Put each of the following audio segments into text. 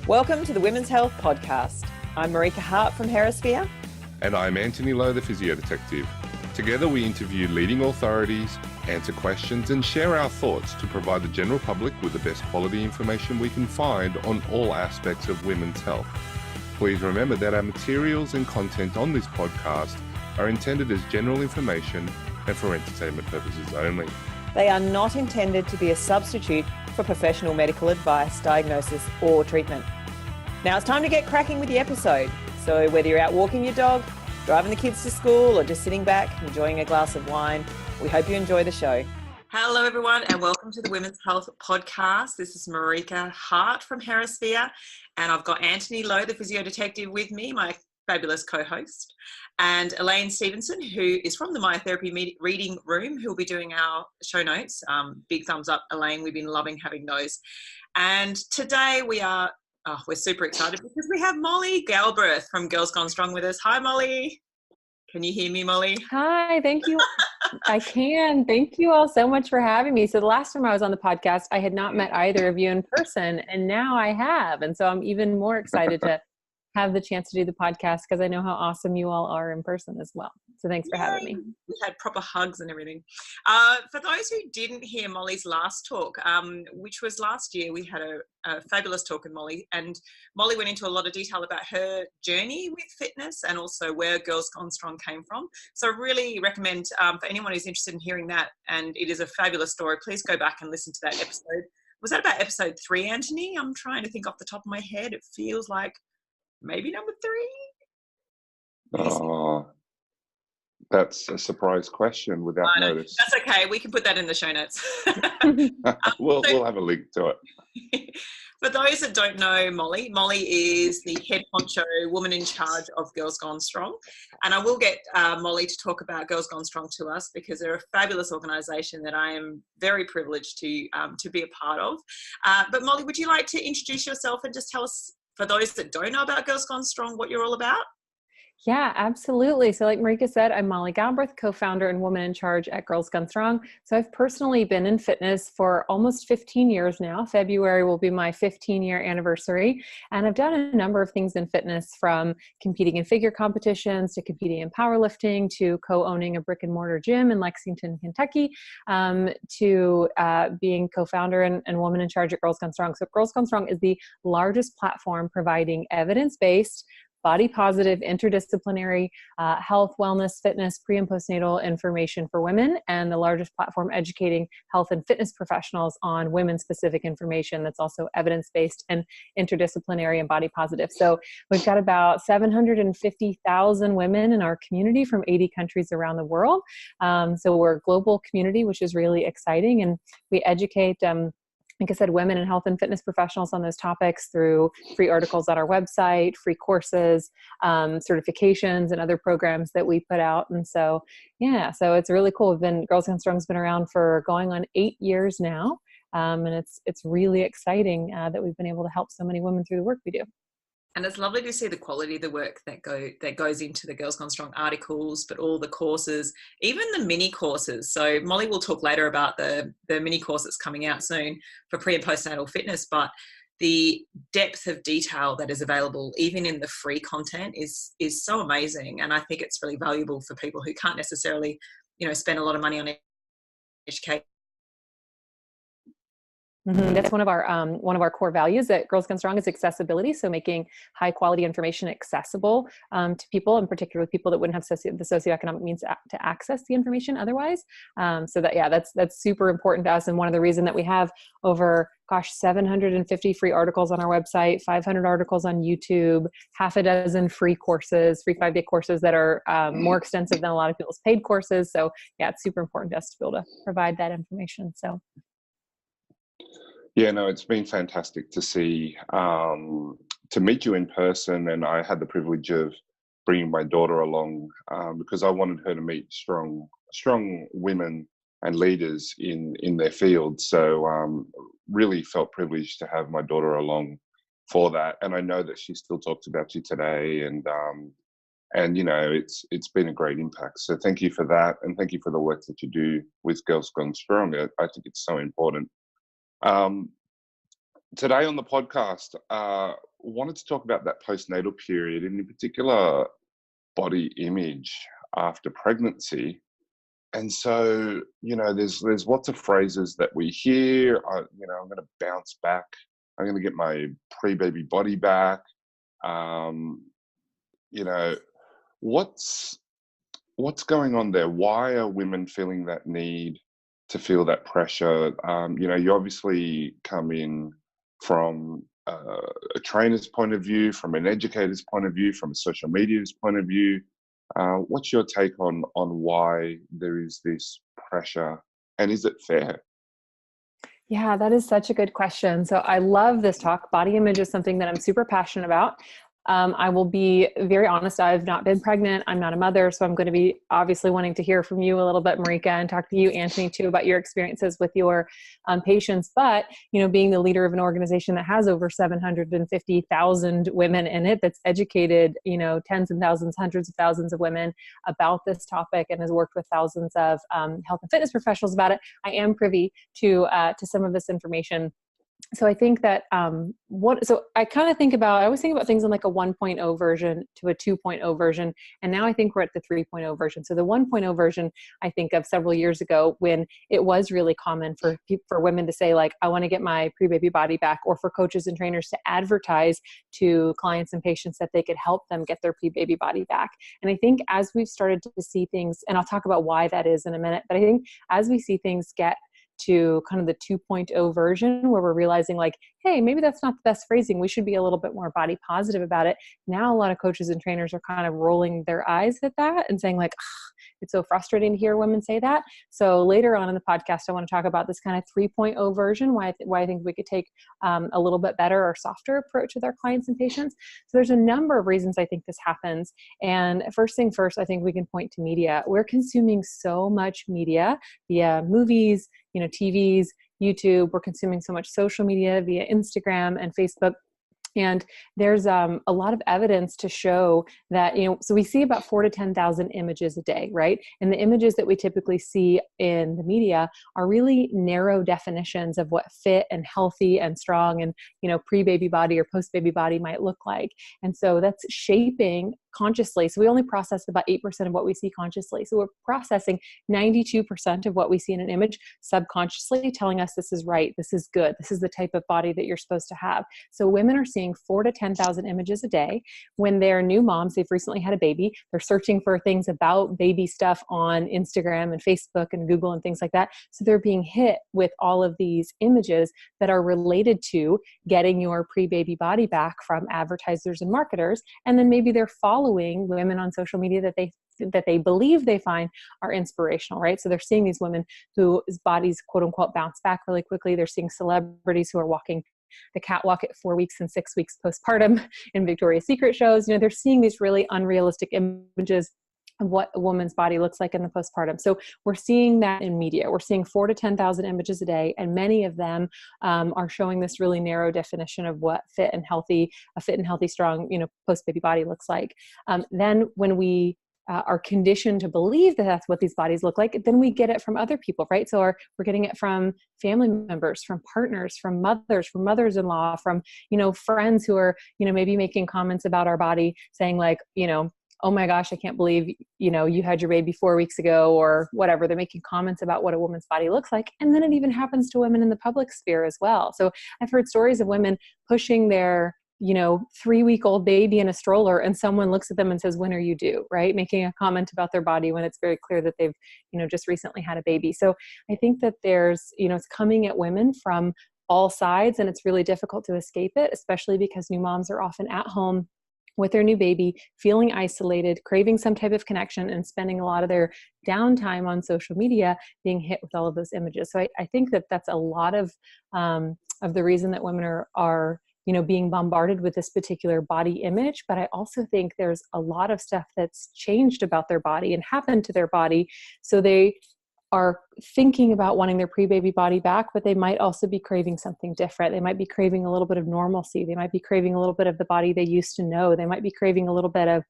Welcome to the Women's Health Podcast. I'm Marika Hart from Hemisphere. And I'm Anthony Lowe, the physio detective. Together we interview leading authorities, answer questions and share our thoughts to provide the general public with the best quality information we can find on all aspects of women's health. Please remember that our materials and content on this podcast are intended as general information and for entertainment purposes only. They are not intended to be a substitute for professional medical advice, diagnosis or treatment. Now it's time to get cracking with the episode. So whether you're out walking your dog, driving the kids to school or just sitting back enjoying a glass of wine, we hope you enjoy the show. Hello everyone and welcome to the Women's Health Podcast. This is Marika Hart from Hemisphere and I've got Anthony Lowe, the physio detective with me, my fabulous co-host, and Elaine Stevenson, who is from the Myotherapy Reading Room, who will be doing our show notes. Big thumbs up, Elaine. We've been loving having those. And today we're super excited because we have Molly Galbraith from Girls Gone Strong with us. Hi, Molly. Can you hear me, Molly? Hi, thank you. I can. Thank you all so much for having me. So the last time I was on the podcast, I had not met either of you in person, and now I have. And so I'm even more excited to have the chance to do the podcast because I know how awesome you all are in person as well. So thanks for having me. We had proper hugs and everything. For those who didn't hear Molly's last talk, which was last year, we had a fabulous talk with Molly, and Molly went into a lot of detail about her journey with fitness and also where Girls Gone Strong came from. So I really recommend for anyone who's interested in hearing that, and it is a fabulous story, please go back and listen to that episode. Was that about episode 3, Anthony? I'm trying to think off the top of my head. It feels like maybe number 3. Oh, that's a surprise question without notice. That's okay. We can put that in the show notes. We'll have a link to it. For those that don't know Molly, Molly is the head honcho woman in charge of Girls Gone Strong. And I will get Molly to talk about Girls Gone Strong to us because they're a fabulous organisation that I am very privileged to be a part of. But Molly, would you like to introduce yourself and just tell us, for those that don't know about Girls Gone Strong, what you're all about? Yeah, absolutely. So like Marika said, I'm Molly Gallbraith, co-founder and woman in charge at Girls Gone Strong. So I've personally been in fitness for almost 15 years now. February will be my 15-year anniversary. And I've done a number of things in fitness, from competing in figure competitions to competing in powerlifting to co-owning a brick and mortar gym in Lexington, Kentucky, to being co-founder and woman in charge at Girls Gone Strong. So Girls Gone Strong is the largest platform providing evidence-based, body positive, interdisciplinary health, wellness, fitness, pre and postnatal information for women, and the largest platform educating health and fitness professionals on women specific information that's also evidence-based and interdisciplinary and body positive. So we've got about 750,000 women in our community from 80 countries around the world. So we're a global community, which is really exciting. And we educate like I said, women and health and fitness professionals on those topics through free articles on our website, free courses, certifications, and other programs that we put out. And so, yeah, so it's really cool. Girls Gone Strong's been around for going on 8 years now. And it's really exciting that we've been able to help so many women through the work we do. And it's lovely to see the quality of the work that goes into the Girls Gone Strong articles, but all the courses, even the mini courses. So Molly will talk later about the mini courses coming out soon for pre and postnatal fitness, but the depth of detail that is available, even in the free content, is so amazing. And I think it's really valuable for people who can't necessarily, spend a lot of money on education. Mm-hmm. That's one of our core values at Girls Gone Strong is accessibility. So making high quality information accessible to people, and particularly people that wouldn't have the socioeconomic means to access the information otherwise. That's super important to us. And one of the reasons that we have over 750 free articles on our website, 500 articles on YouTube, half a dozen free courses, free 5-day courses that are more extensive than a lot of people's paid courses. So yeah, it's super important to us to be able to provide that information. So. Yeah, no, it's been fantastic to see, to meet you in person. And I had the privilege of bringing my daughter along because I wanted her to meet strong women and leaders in their field. So really felt privileged to have my daughter along for that. And I know that she still talks about you today, and it's been a great impact. So thank you for that, and thank you for the work that you do with Girls Gone Strong. I think it's so important. Today on the podcast, wanted to talk about that postnatal period, and in particular, body image after pregnancy. And so, there's lots of phrases that we hear. I'm going to bounce back. I'm going to get my pre-baby body back. You know, what's going on there? Why are women feeling that need to feel that pressure? You obviously come in from a trainer's point of view, from an educator's point of view, from a social media's point of view. What's your take on why there is this pressure, and is it fair? Yeah, that is such a good question. So I love this talk. Body image is something that I'm super passionate about. I will be very honest. I've not been pregnant. I'm not a mother. So I'm going to be obviously wanting to hear from you a little bit, Marika, and talk to you, Anthony, too, about your experiences with your patients. But, being the leader of an organization that has over 750,000 women in it, that's educated, tens and thousands, hundreds of thousands of women about this topic, and has worked with thousands of health and fitness professionals about it, I am privy to some of this information. So I think that I always think about things in like a 1.0 version to a 2.0 version. And now I think we're at the 3.0 version. So the 1.0 version, I think of several years ago when it was really common for women to say, like, I want to get my pre-baby body back, or for coaches and trainers to advertise to clients and patients that they could help them get their pre-baby body back. And I think as we've started to see things, and I'll talk about why that is in a minute, but I think as we see things get to kind of the 2.0 version, where we're realizing, like, hey, maybe that's not the best phrasing. We should be a little bit more body positive about it. Now, a lot of coaches and trainers are kind of rolling their eyes at that and saying, like, it's so frustrating to hear women say that. So later on in the podcast, I want to talk about this kind of 3.0 version, why I think we could take a little bit better or softer approach with our clients and patients. So there's a number of reasons I think this happens. And first thing first, I think we can point to media. We're consuming so much media via movies, TVs, YouTube. We're consuming so much social media via Instagram and Facebook. And there's a lot of evidence to show that, so we see about 4,000 to 10,000 images a day, right? And the images that we typically see in the media are really narrow definitions of what fit and healthy and strong and, pre-baby body or post-baby body might look like. And so that's shaping consciously. So we only process about 8% of what we see consciously. So we're processing 92% of what we see in an image subconsciously, telling us this is right, this is good, this is the type of body that you're supposed to have. So women are seeing 4,000 to 10,000 images a day. When they're new moms, they've recently had a baby, they're searching for things about baby stuff on Instagram and Facebook and Google and things like that. So they're being hit with all of these images that are related to getting your pre-baby body back from advertisers and marketers. And then maybe they're following women on social media that they believe they find are inspirational, right? So they're seeing these women whose bodies, quote unquote, bounce back really quickly. They're seeing celebrities who are walking the catwalk at 4 weeks and 6 weeks postpartum in Victoria's Secret shows. They're seeing these really unrealistic images of what a woman's body looks like in the postpartum. So we're seeing that in media. We're seeing 4,000 to 10,000 images a day, and many of them are showing this really narrow definition of what a fit and healthy, strong, post-baby body looks like. Then when we are conditioned to believe that that's what these bodies look like, then we get it from other people, right? So we're getting it from family members, from partners, from mothers-in-law, from, friends who are, maybe making comments about our body, saying like, oh my gosh, I can't believe, you had your baby 4 weeks ago, or whatever. They're making comments about what a woman's body looks like. And then it even happens to women in the public sphere as well. So I've heard stories of women pushing their 3-week-old baby in a stroller, and someone looks at them and says, when are you due, right? Making a comment about their body when it's very clear that they've, just recently had a baby. So I think that there's, it's coming at women from all sides, and it's really difficult to escape it, especially because new moms are often at home with their new baby, feeling isolated, craving some type of connection, and spending a lot of their downtime on social media being hit with all of those images. So I think that that's a lot of the reason that women are being bombarded with this particular body image. But I also think there's a lot of stuff that's changed about their body and happened to their body. So they are thinking about wanting their pre-baby body back, but they might also be craving something different. They might be craving a little bit of normalcy. They might be craving a little bit of the body they used to know. They might be craving a little bit of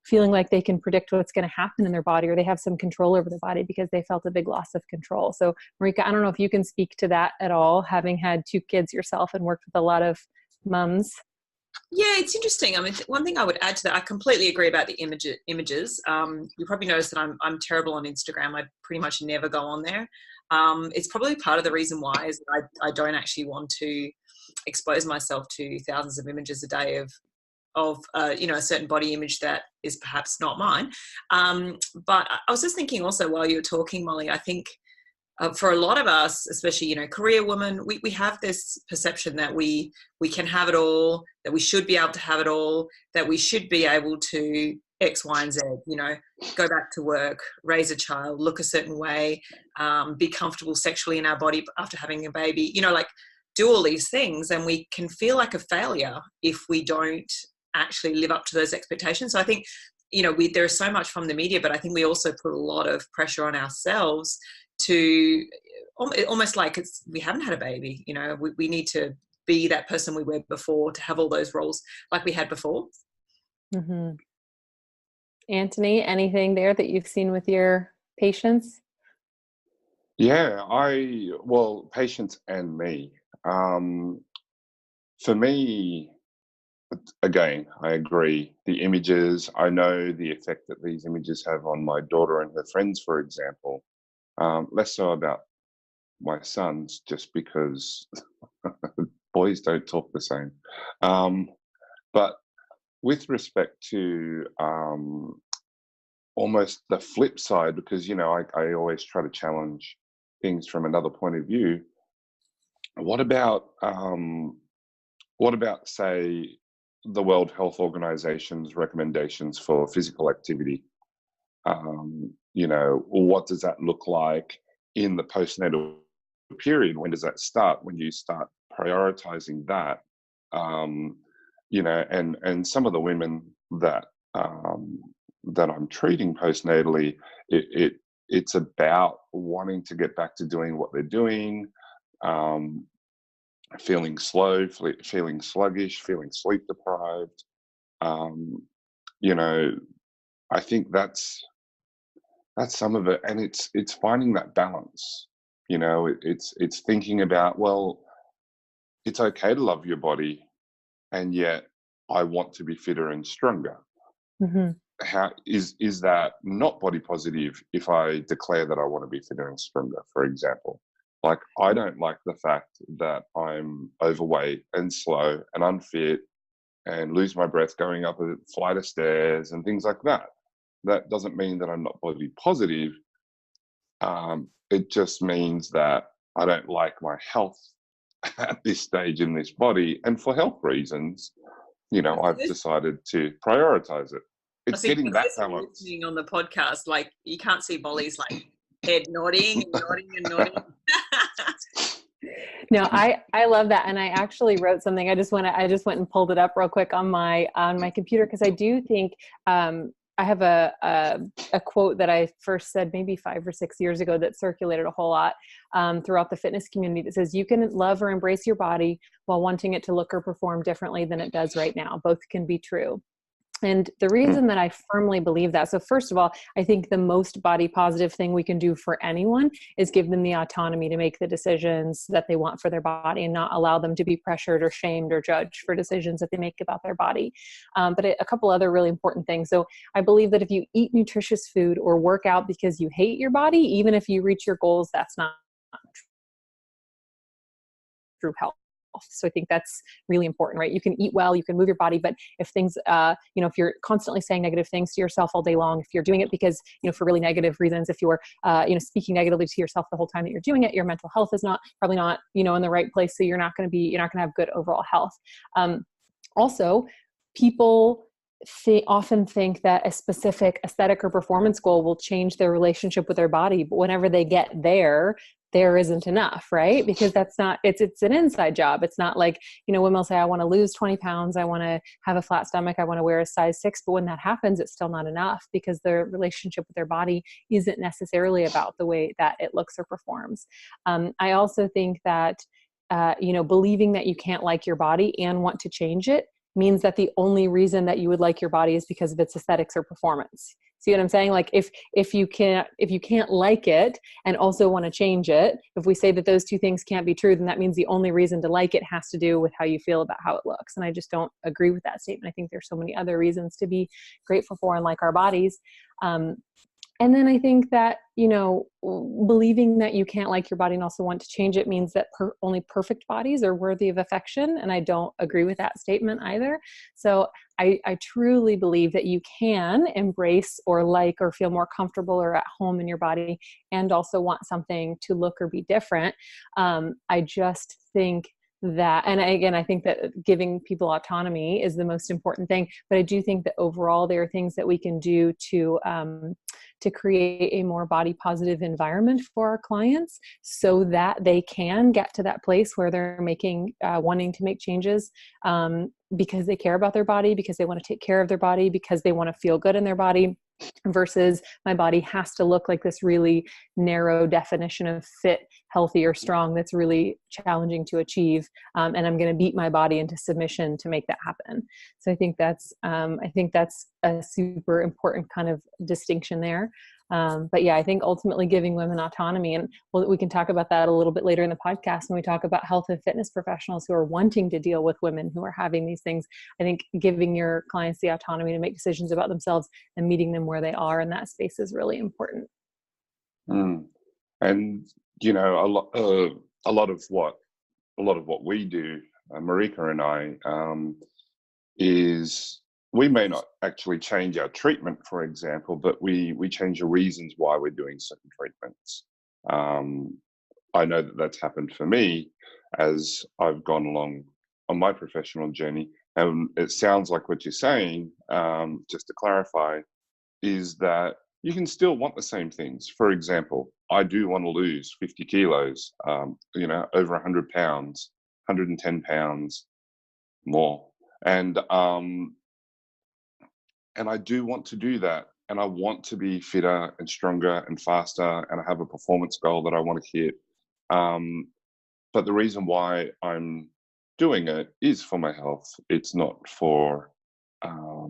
feeling like they can predict what's going to happen in their body, or they have some control over their body because they felt a big loss of control. So Marika, I don't know if you can speak to that at all, having had 2 kids yourself and worked with a lot of mums. Yeah, it's interesting. I mean, one thing I would add to that, I completely agree about the images. You probably noticed that I'm terrible on Instagram. I pretty much never go on there. It's probably part of the reason why is that I don't actually want to expose myself to thousands of images a day of a certain body image that is perhaps not mine. But I was just thinking also while you were talking, Molly, I think for a lot of us, especially, career women, we have this perception that we can have it all, that we should be able to have it all, that we should be able to X, Y, and Z, go back to work, raise a child, look a certain way, be comfortable sexually in our body after having a baby, do all these things. And we can feel like a failure if we don't actually live up to those expectations. So I think, there's so much from the media, but I think we also put a lot of pressure on ourselves to almost like we haven't had a baby, we need to be that person we were before, to have all those roles like we had before. Mm-hmm. Anthony, anything there that you've seen with your patients? Yeah, patients and me. For me, again, I agree. The images, I know the effect that these images have on my daughter and her friends, for example. Less so about my sons, just because boys don't talk the same. But with respect to almost the flip side, because, I always try to challenge things from another point of view. What about, say, the World Health Organization's recommendations for physical activity? What does that look like in the postnatal period? When does that start? When you start prioritizing that, and some of the women that I'm treating postnatally, it's about wanting to get back to doing what they're doing, feeling slow, feeling sluggish, feeling sleep deprived. I think that's some of it, and it's finding that balance. It's thinking about, well, it's okay to love your body, and yet I want to be fitter and stronger. Mm-hmm. How is that not body positive if I declare that I want to be fitter and stronger, for example? Like, I don't like the fact that I'm overweight and slow and unfit and lose my breath going up a flight of stairs and things like that. That doesn't mean that I'm not body positive. It just means that I don't like my health at this stage in this body. And for health reasons, I've decided to prioritize it. It's getting that balance. Listening on the podcast, like, you can't see Molly's head nodding and nodding and nodding. No, I love that. And I actually wrote something. I just went and pulled it up real quick on my computer, because I do think I have a quote that I first said maybe 5 or 6 years ago that circulated a whole lot throughout the fitness community, that says, you can love or embrace your body while wanting it to look or perform differently than it does right now. Both can be true. And the reason that I firmly believe that, so first of all, I think the most body positive thing we can do for anyone is give them the autonomy to make the decisions that they want for their body, and not allow them to be pressured or shamed or judged for decisions that they make about their body. But a couple other really important things. So I believe that if you eat nutritious food or work out because you hate your body, even if you reach your goals, that's not true health. So I think that's really important, right? You can eat well, you can move your body, but if things, if you're constantly saying negative things to yourself all day long, if you're doing it because, for really negative reasons, if you're, speaking negatively to yourself the whole time that you're doing it, your mental health is probably not, in the right place. So you're not going to have good overall health. Also, people often think that a specific aesthetic or performance goal will change their relationship with their body. But whenever they get there, there isn't enough, right? Because that's not, it's an inside job. It's not like, women will say, I want to lose 20 pounds. I want to have a flat stomach. I want to wear a size 6. But when that happens, it's still not enough, because their relationship with their body isn't necessarily about the way that it looks or performs. I also think that, believing that you can't like your body and want to change it means that the only reason that you would like your body is because of its aesthetics or performance. See what I'm saying? Like if you can't like it and also want to change it, if we say that those two things can't be true, then that means the only reason to like it has to do with how you feel about how it looks. And I just don't agree with that statement. I think there's so many other reasons to be grateful for and like our bodies. And then I think that, believing that you can't like your body and also want to change it means that only perfect bodies are worthy of affection. And I don't agree with that statement either. So I truly believe that you can embrace or like or feel more comfortable or at home in your body and also want something to look or be different. I just think that, and again, I think that giving people autonomy is the most important thing, but I do think that overall there are things that we can do to create a more body positive environment for our clients so that they can get to that place where they're wanting to make changes, because they care about their body, because they want to take care of their body, because they want to feel good in their body, versus my body has to look like this really narrow definition of fit, healthy, or strong that's really challenging to achieve. And I'm going to beat my body into submission to make that happen. So I think that's a super important kind of distinction there. But yeah, I think ultimately giving women autonomy, and we can talk about that a little bit later in the podcast when we talk about health and fitness professionals who are wanting to deal with women who are having these things. I think giving your clients the autonomy to make decisions about themselves and meeting them where they are in that space is really important. And a lot of what we do, Marika and I, is we may not actually change our treatment, for example, but we change the reasons why we're doing certain treatments. I know that that's happened for me as I've gone along on my professional journey. And it sounds like what you're saying, just to clarify, is that you can still want the same things. For example, I do want to lose 50 kilos, over 100 pounds, 110 pounds more. And I do want to do that. And I want to be fitter and stronger and faster. And I have a performance goal that I want to hit. But the reason why I'm doing it is for my health. It's not for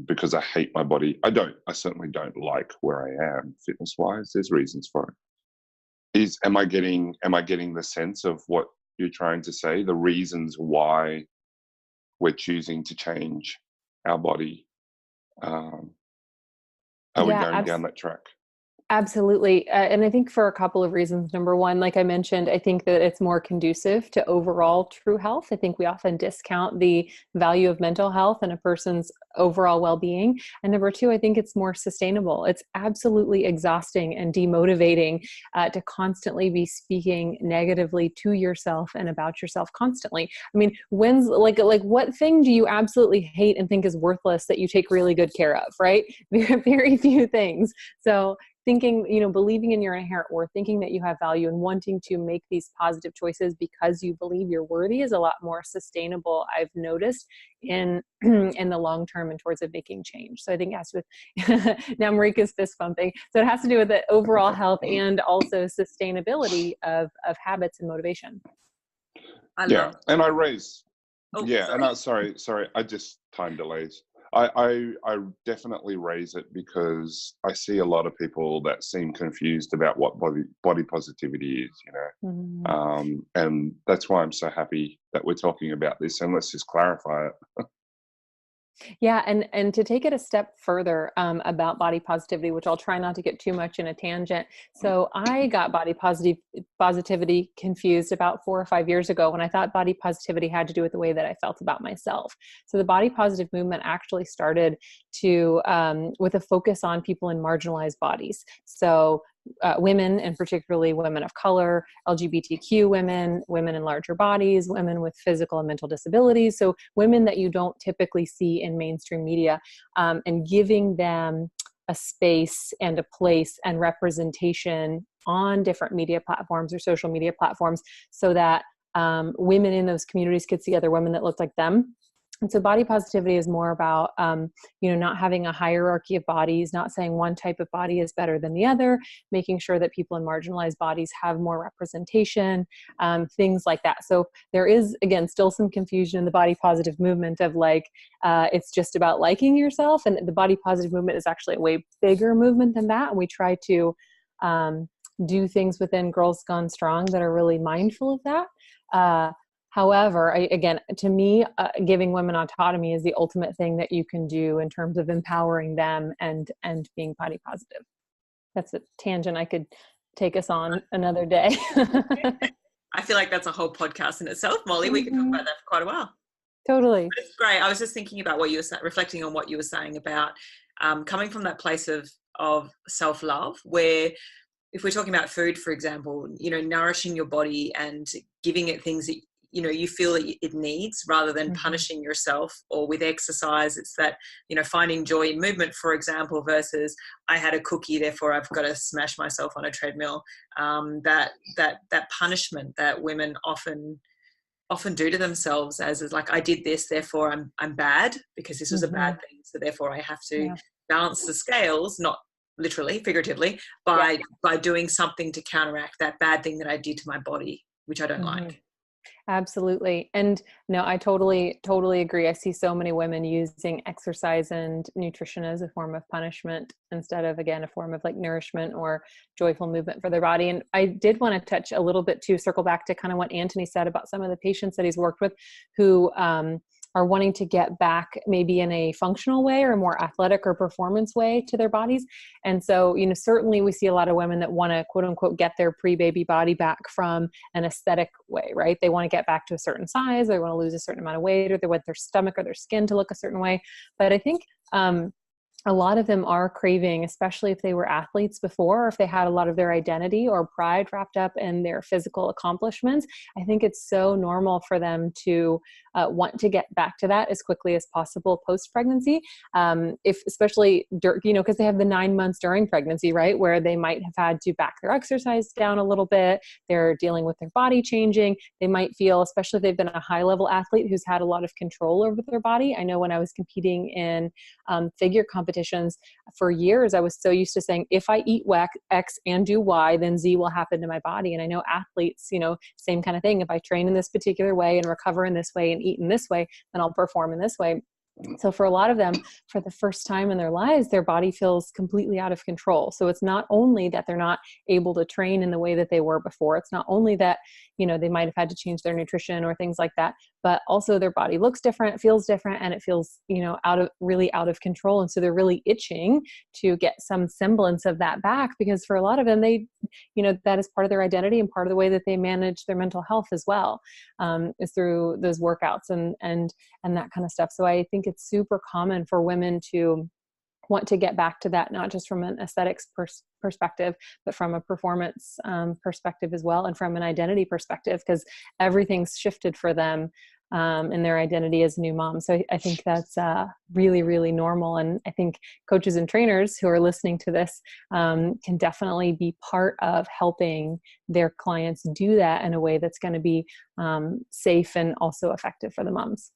because I hate my body. I certainly don't like where I am fitness wise. There's reasons for it. Am I getting the sense of what you're trying to say? The reasons why we're choosing to change our body. Are we going down that track? Absolutely. And I think for a couple of reasons. Number one, like I mentioned, I think that it's more conducive to overall true health. I think we often discount the value of mental health and a person's overall well-being. And number two, I think it's more sustainable. It's absolutely exhausting and demotivating to constantly be speaking negatively to yourself and about yourself constantly. I mean, when's like what thing do you absolutely hate and think is worthless that you take really good care of, right? Very few things. So thinking, believing in your inherent worth, thinking that you have value and wanting to make these positive choices because you believe you're worthy is a lot more sustainable, I've noticed, in the long term and towards making change. So I think it has to do with, now Marika's fist pumping. So it has to do with the overall health and also sustainability of habits and motivation. And I raise, sorry, I just time delays. I definitely raise it because I see a lot of people that seem confused about what body positivity is, and that's why I'm so happy that we're talking about this, and let's just clarify it. Yeah. And to take it a step further about body positivity, which I'll try not to get too much in a tangent. So I got body positivity confused about 4 or 5 years ago when I thought body positivity had to do with the way that I felt about myself. So the body positive movement actually started with a focus on people in marginalized bodies. So women, and particularly women of color, LGBTQ women, women in larger bodies, women with physical and mental disabilities. So women that you don't typically see in mainstream media, and giving them a space and a place and representation on different media platforms or social media platforms so that women in those communities could see other women that looked like them. And so body positivity is more about, not having a hierarchy of bodies, not saying one type of body is better than the other, making sure that people in marginalized bodies have more representation, things like that. So there is, again, still some confusion in the body positive movement of it's just about liking yourself. And the body positive movement is actually a way bigger movement than that. And we try to do things within Girls Gone Strong that are really mindful of that. However, again, to me, giving women autonomy is the ultimate thing that you can do in terms of empowering them and being body positive. That's a tangent I could take us on another day. I feel like that's a whole podcast in itself, Molly. We could talk about that for quite a while. Totally. But it's great. I was just thinking about what you were reflecting on what you were saying about coming from that place of self-love, where if we're talking about food, for example, nourishing your body and giving it things that you feel that it needs, rather than punishing yourself. Or with exercise, it's that, finding joy in movement, for example, versus I had a cookie, therefore I've got to smash myself on a treadmill. That punishment that women often do to themselves as is like, I did this, therefore I'm bad because this was a bad thing. So therefore I have to balance the scales, not literally, figuratively, by doing something to counteract that bad thing that I did to my body, which I don't like. Absolutely. And no, I totally agree. I see so many women using exercise and nutrition as a form of punishment instead of, again, a form of nourishment or joyful movement for their body. And I did want to touch a little bit to circle back to kind of what Anthony said about some of the patients that he's worked with who are wanting to get back maybe in a functional way or a more athletic or performance way to their bodies. And so, certainly we see a lot of women that want to quote unquote get their pre-baby body back from an aesthetic way, right? They want to get back to a certain size, they want to lose a certain amount of weight, or they want their stomach or their skin to look a certain way. But I think a lot of them are craving, especially if they were athletes before, or if they had a lot of their identity or pride wrapped up in their physical accomplishments. I think it's so normal for them to want to get back to that as quickly as possible post-pregnancy. Especially, because they have the 9 months during pregnancy, right? Where they might have had to back their exercise down a little bit. They're dealing with their body changing. They might feel, especially if they've been a high level athlete who's had a lot of control over their body. I know when I was competing in figure competitions for years, I was so used to saying, if I eat X and do Y, then Z will happen to my body. And I know athletes, same kind of thing. If I train in this particular way and recover in this way and eat in this way, then I'll perform in this way. So for a lot of them, for the first time in their lives, their body feels completely out of control. So it's not only that they're not able to train in the way that they were before. It's not only that, they might have had to change their nutrition or things like that, but also their body looks different, feels different, and it feels, really out of control. And so they're really itching to get some semblance of that back, because for a lot of them, they, that is part of their identity and part of the way that they manage their mental health as well, is through those workouts and that kind of stuff. So I think it's super common for women to want to get back to that, not just from an aesthetics perspective, but from a performance perspective as well, and from an identity perspective, because everything's shifted for them in their identity as new moms. So I think that's really, really normal. And I think coaches and trainers who are listening to this can definitely be part of helping their clients do that in a way that's going to be safe and also effective for the moms.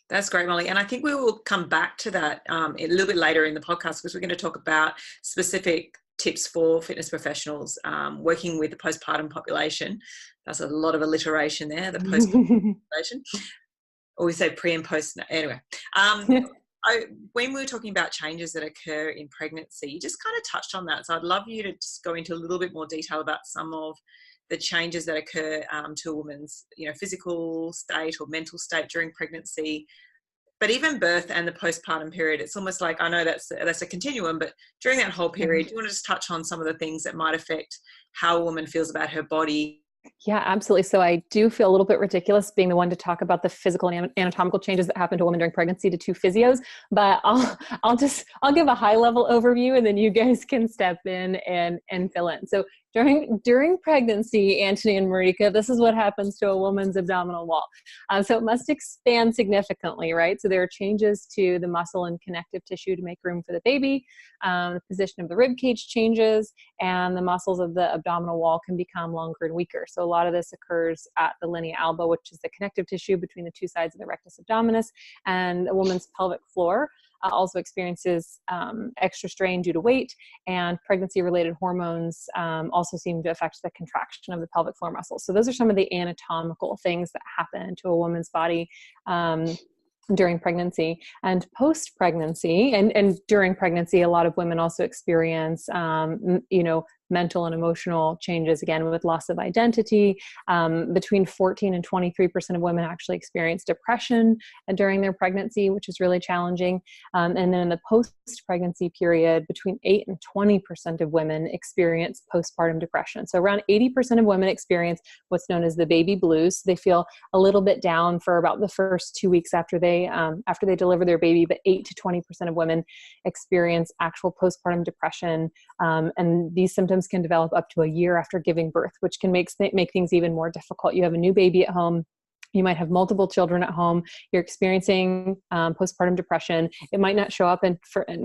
That's great, Molly. And I think we will come back to that a little bit later in the podcast, because we're going to talk about specific tips for fitness professionals working with the postpartum population. That's a lot of alliteration there, the postpartum population. Or we say pre and post. Anyway, when we were talking about changes that occur in pregnancy, you just kind of touched on that. So I'd love you to just go into a little bit more detail about some of the changes that occur to a woman's, physical state or mental state during pregnancy, but even birth and the postpartum period. It's almost like, I know that's a continuum, but during that whole period, do you want to just touch on some of the things that might affect how a woman feels about her body? Yeah, absolutely. So I do feel a little bit ridiculous being the one to talk about the physical and anatomical changes that happen to women during pregnancy to two physios, but I'll give a high level overview, and then you guys can step in and fill in. So During pregnancy, Anthony and Marika, this is what happens to a woman's abdominal wall. So it must expand significantly, right? So there are changes to the muscle and connective tissue to make room for the baby. The position of the rib cage changes, and the muscles of the abdominal wall can become longer and weaker. So a lot of this occurs at the linea alba, which is the connective tissue between the two sides of the rectus abdominis, and a woman's pelvic floor also experiences extra strain due to weight, and pregnancy-related hormones also seem to affect the contraction of the pelvic floor muscles. So those are some of the anatomical things that happen to a woman's body during pregnancy and post-pregnancy. And during pregnancy, a lot of women also experience, mental and emotional changes, again, with loss of identity. Between 14 and 23% of women actually experience depression during their pregnancy, which is really challenging. And then in the post-pregnancy period, between 8 and 20% of women experience postpartum depression. So around 80% of women experience what's known as the baby blues. They feel a little bit down for about the first 2 weeks after they deliver their baby, but 8 to 20% of women experience actual postpartum depression. And these symptoms can develop up to a year after giving birth, which can make things even more difficult. You have a new baby at home. You might have multiple children at home. You're experiencing postpartum depression. It might not show up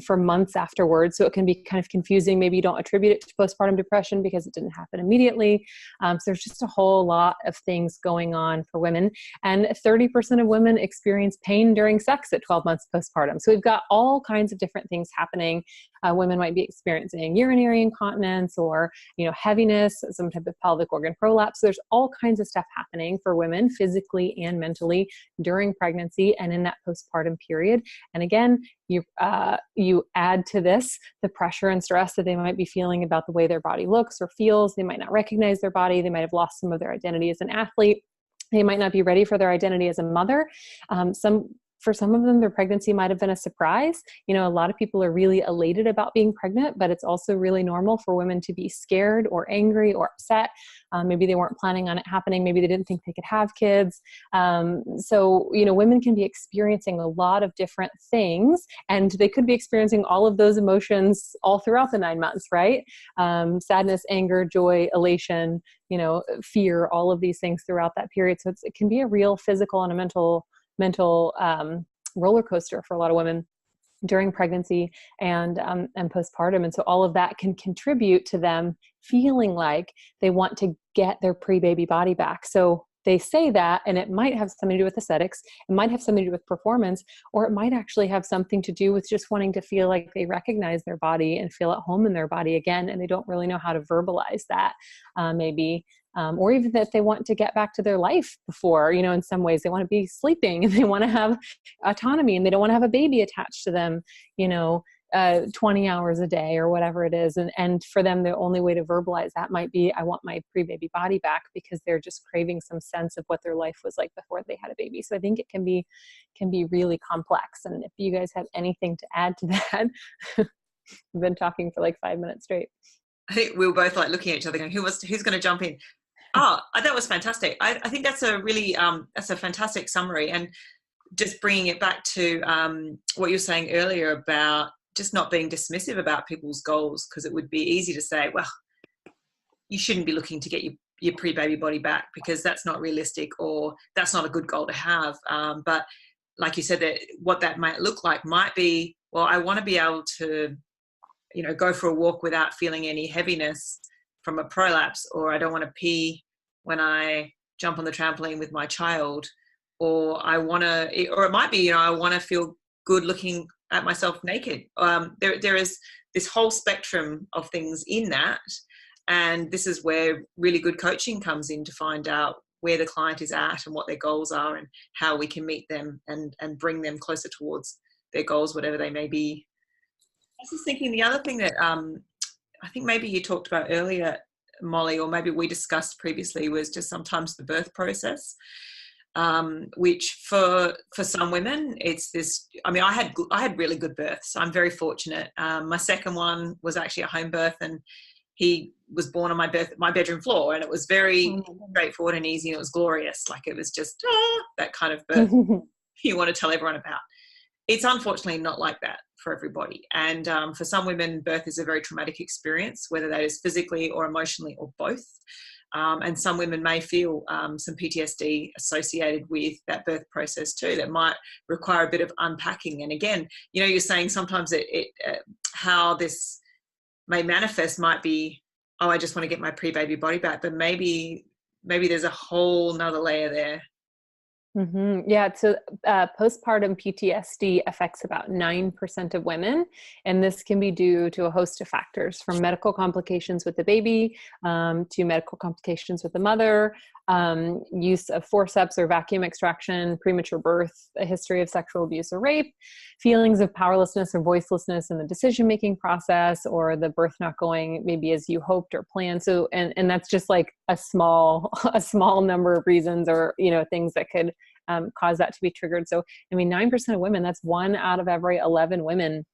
for months afterwards. So it can be kind of confusing. Maybe you don't attribute it to postpartum depression because it didn't happen immediately. So there's just a whole lot of things going on for women. And 30% of women experience pain during sex at 12 months postpartum. So we've got all kinds of different things happening. Women might be experiencing urinary incontinence or, heaviness, some type of pelvic organ prolapse. So there's all kinds of stuff happening for women physically and mentally during pregnancy and in that postpartum period. And again, you add to this the pressure and stress that they might be feeling about the way their body looks or feels. They might not recognize their body. They might have lost some of their identity as an athlete. They might not be ready for their identity as a mother. For some of them, their pregnancy might have been a surprise. A lot of people are really elated about being pregnant, but it's also really normal for women to be scared or angry or upset. Maybe they weren't planning on it happening. Maybe they didn't think they could have kids. So women can be experiencing a lot of different things, and they could be experiencing all of those emotions all throughout the 9 months, right? Sadness, anger, joy, elation, fear, all of these things throughout that period. So it can be a real physical and a mental roller coaster for a lot of women during pregnancy and postpartum. And so all of that can contribute to them feeling like they want to get their pre-baby body back. So they say that, and it might have something to do with aesthetics. It might have something to do with performance, or it might actually have something to do with just wanting to feel like they recognize their body and feel at home in their body again. And they don't really know how to verbalize that, or even that they want to get back to their life before, in some ways they want to be sleeping and they want to have autonomy and they don't want to have a baby attached to them, 20 hours a day or whatever it is. And for them, the only way to verbalize that might be, I want my pre-baby body back, because they're just craving some sense of what their life was like before they had a baby. So I think it can be really complex. And if you guys have anything to add to that, I've been talking for like 5 minutes straight. I think we were both like looking at each other going, who's going to jump in? Oh, that was fantastic. I think that's a really, that's a fantastic summary. And just bringing it back to what you were saying earlier about just not being dismissive about people's goals, because it would be easy to say, well, you shouldn't be looking to get your pre-baby body back because that's not realistic, or that's not a good goal to have. But like you said, that what that might look like might be, well, I want to be able to, go for a walk without feeling any heaviness from a prolapse, or I don't want to pee when I jump on the trampoline with my child, or it might be, I want to feel good looking at myself naked. There is this whole spectrum of things in that. And this is where really good coaching comes in to find out where the client is at and what their goals are and how we can meet them and bring them closer towards their goals, whatever they may be. I was just thinking the other thing that I think maybe you talked about earlier, Molly, or maybe we discussed previously, was just sometimes the birth process. Which for some women, it's this, I had really good births. I'm very fortunate. My second one was actually a home birth, and he was born on my bedroom floor, and it was very straightforward and easy, and it was glorious. Like, it was just that kind of birth you want to tell everyone about. it's unfortunately not like that for everybody. And for some women, birth is a very traumatic experience, whether that is physically or emotionally or both. And some women may feel some PTSD associated with that birth process too, that might require a bit of unpacking. And again, you know, you're saying sometimes how this may manifest might be, oh, I just want to get my pre-baby body back, but maybe there's a whole nother layer there. Mm-hmm. Yeah. So postpartum PTSD affects about 9% of women. And this can be due to a host of factors, from medical complications with the baby to medical complications with the mother, use of forceps or vacuum extraction, premature birth, a history of sexual abuse or rape, feelings of powerlessness or voicelessness in the decision-making process, or the birth not going maybe as you hoped or planned. So, and that's just like a small number of reasons, or, you know, things that could cause that to be triggered. So, I mean, 9% of women, that's 1 out of every 11 women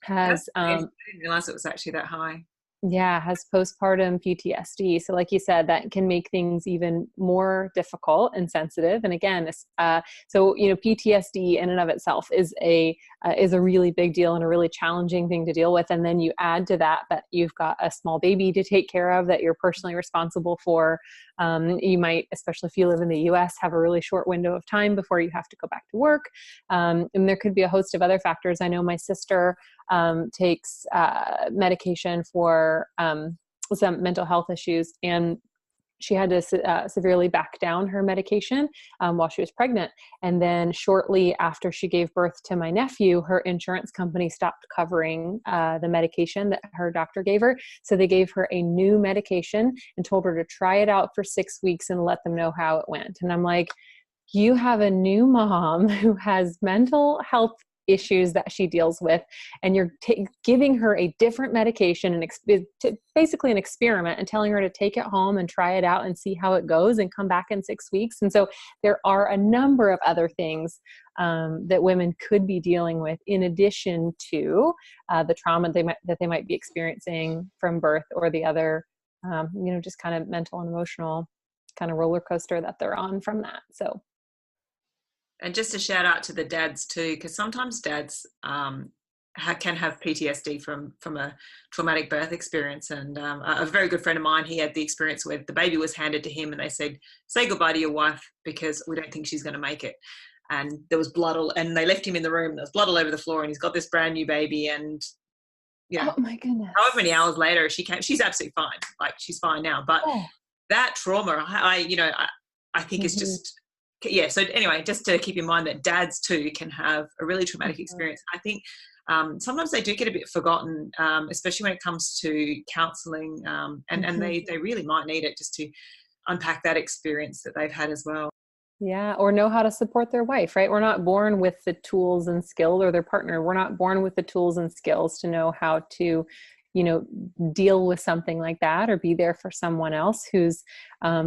has, I didn't realize it was actually that high. Yeah, has postpartum PTSD. So like you said, that can make things even more difficult and sensitive. And again, so, you know, PTSD in and of itself is a really big deal and a really challenging thing to deal with. And then you add to that you've got a small baby to take care of that you're personally responsible for. You might, especially if you live in the US, have a really short window of time before you have to go back to work. And there could be a host of other factors. I know my sister takes medication for some mental health issues, and she had to severely back down her medication while she was pregnant. And then shortly after she gave birth to my nephew, her insurance company stopped covering the medication that her doctor gave her. So they gave her a new medication and told her to try it out for 6 weeks and let them know how it went. And I'm like, you have a new mom who has mental health issues that she deals with, and you're giving her a different medication and basically an experiment, and telling her to take it home and try it out and see how it goes and come back in 6 weeks. And so there are a number of other things that women could be dealing with in addition to the trauma that they might be experiencing from birth, or the other, you know, just kind of mental and emotional kind of roller coaster that they're on from that. So. And just a shout out to the dads too, because sometimes dads can have PTSD from a traumatic birth experience. And a very good friend of mine, he had the experience where the baby was handed to him and they said, say goodbye to your wife because we don't think she's going to make it. And there was blood and they left him in the room. There was blood all over the floor, and he's got this brand new baby. And yeah, oh my goodness, however many hours later she's absolutely fine. Like, she's fine now. But that trauma, I think is just. Yeah, so anyway, just to keep in mind that dads too can have a really traumatic experience. I think sometimes they do get a bit forgotten, especially when it comes to counselling, and they really might need it just to unpack that experience that they've had as well. Yeah, or know how to support their wife, right? We're not born with the tools and skills, or their partner. We're not born with the tools and skills to know how to, you know, deal with something like that, or be there for someone else who's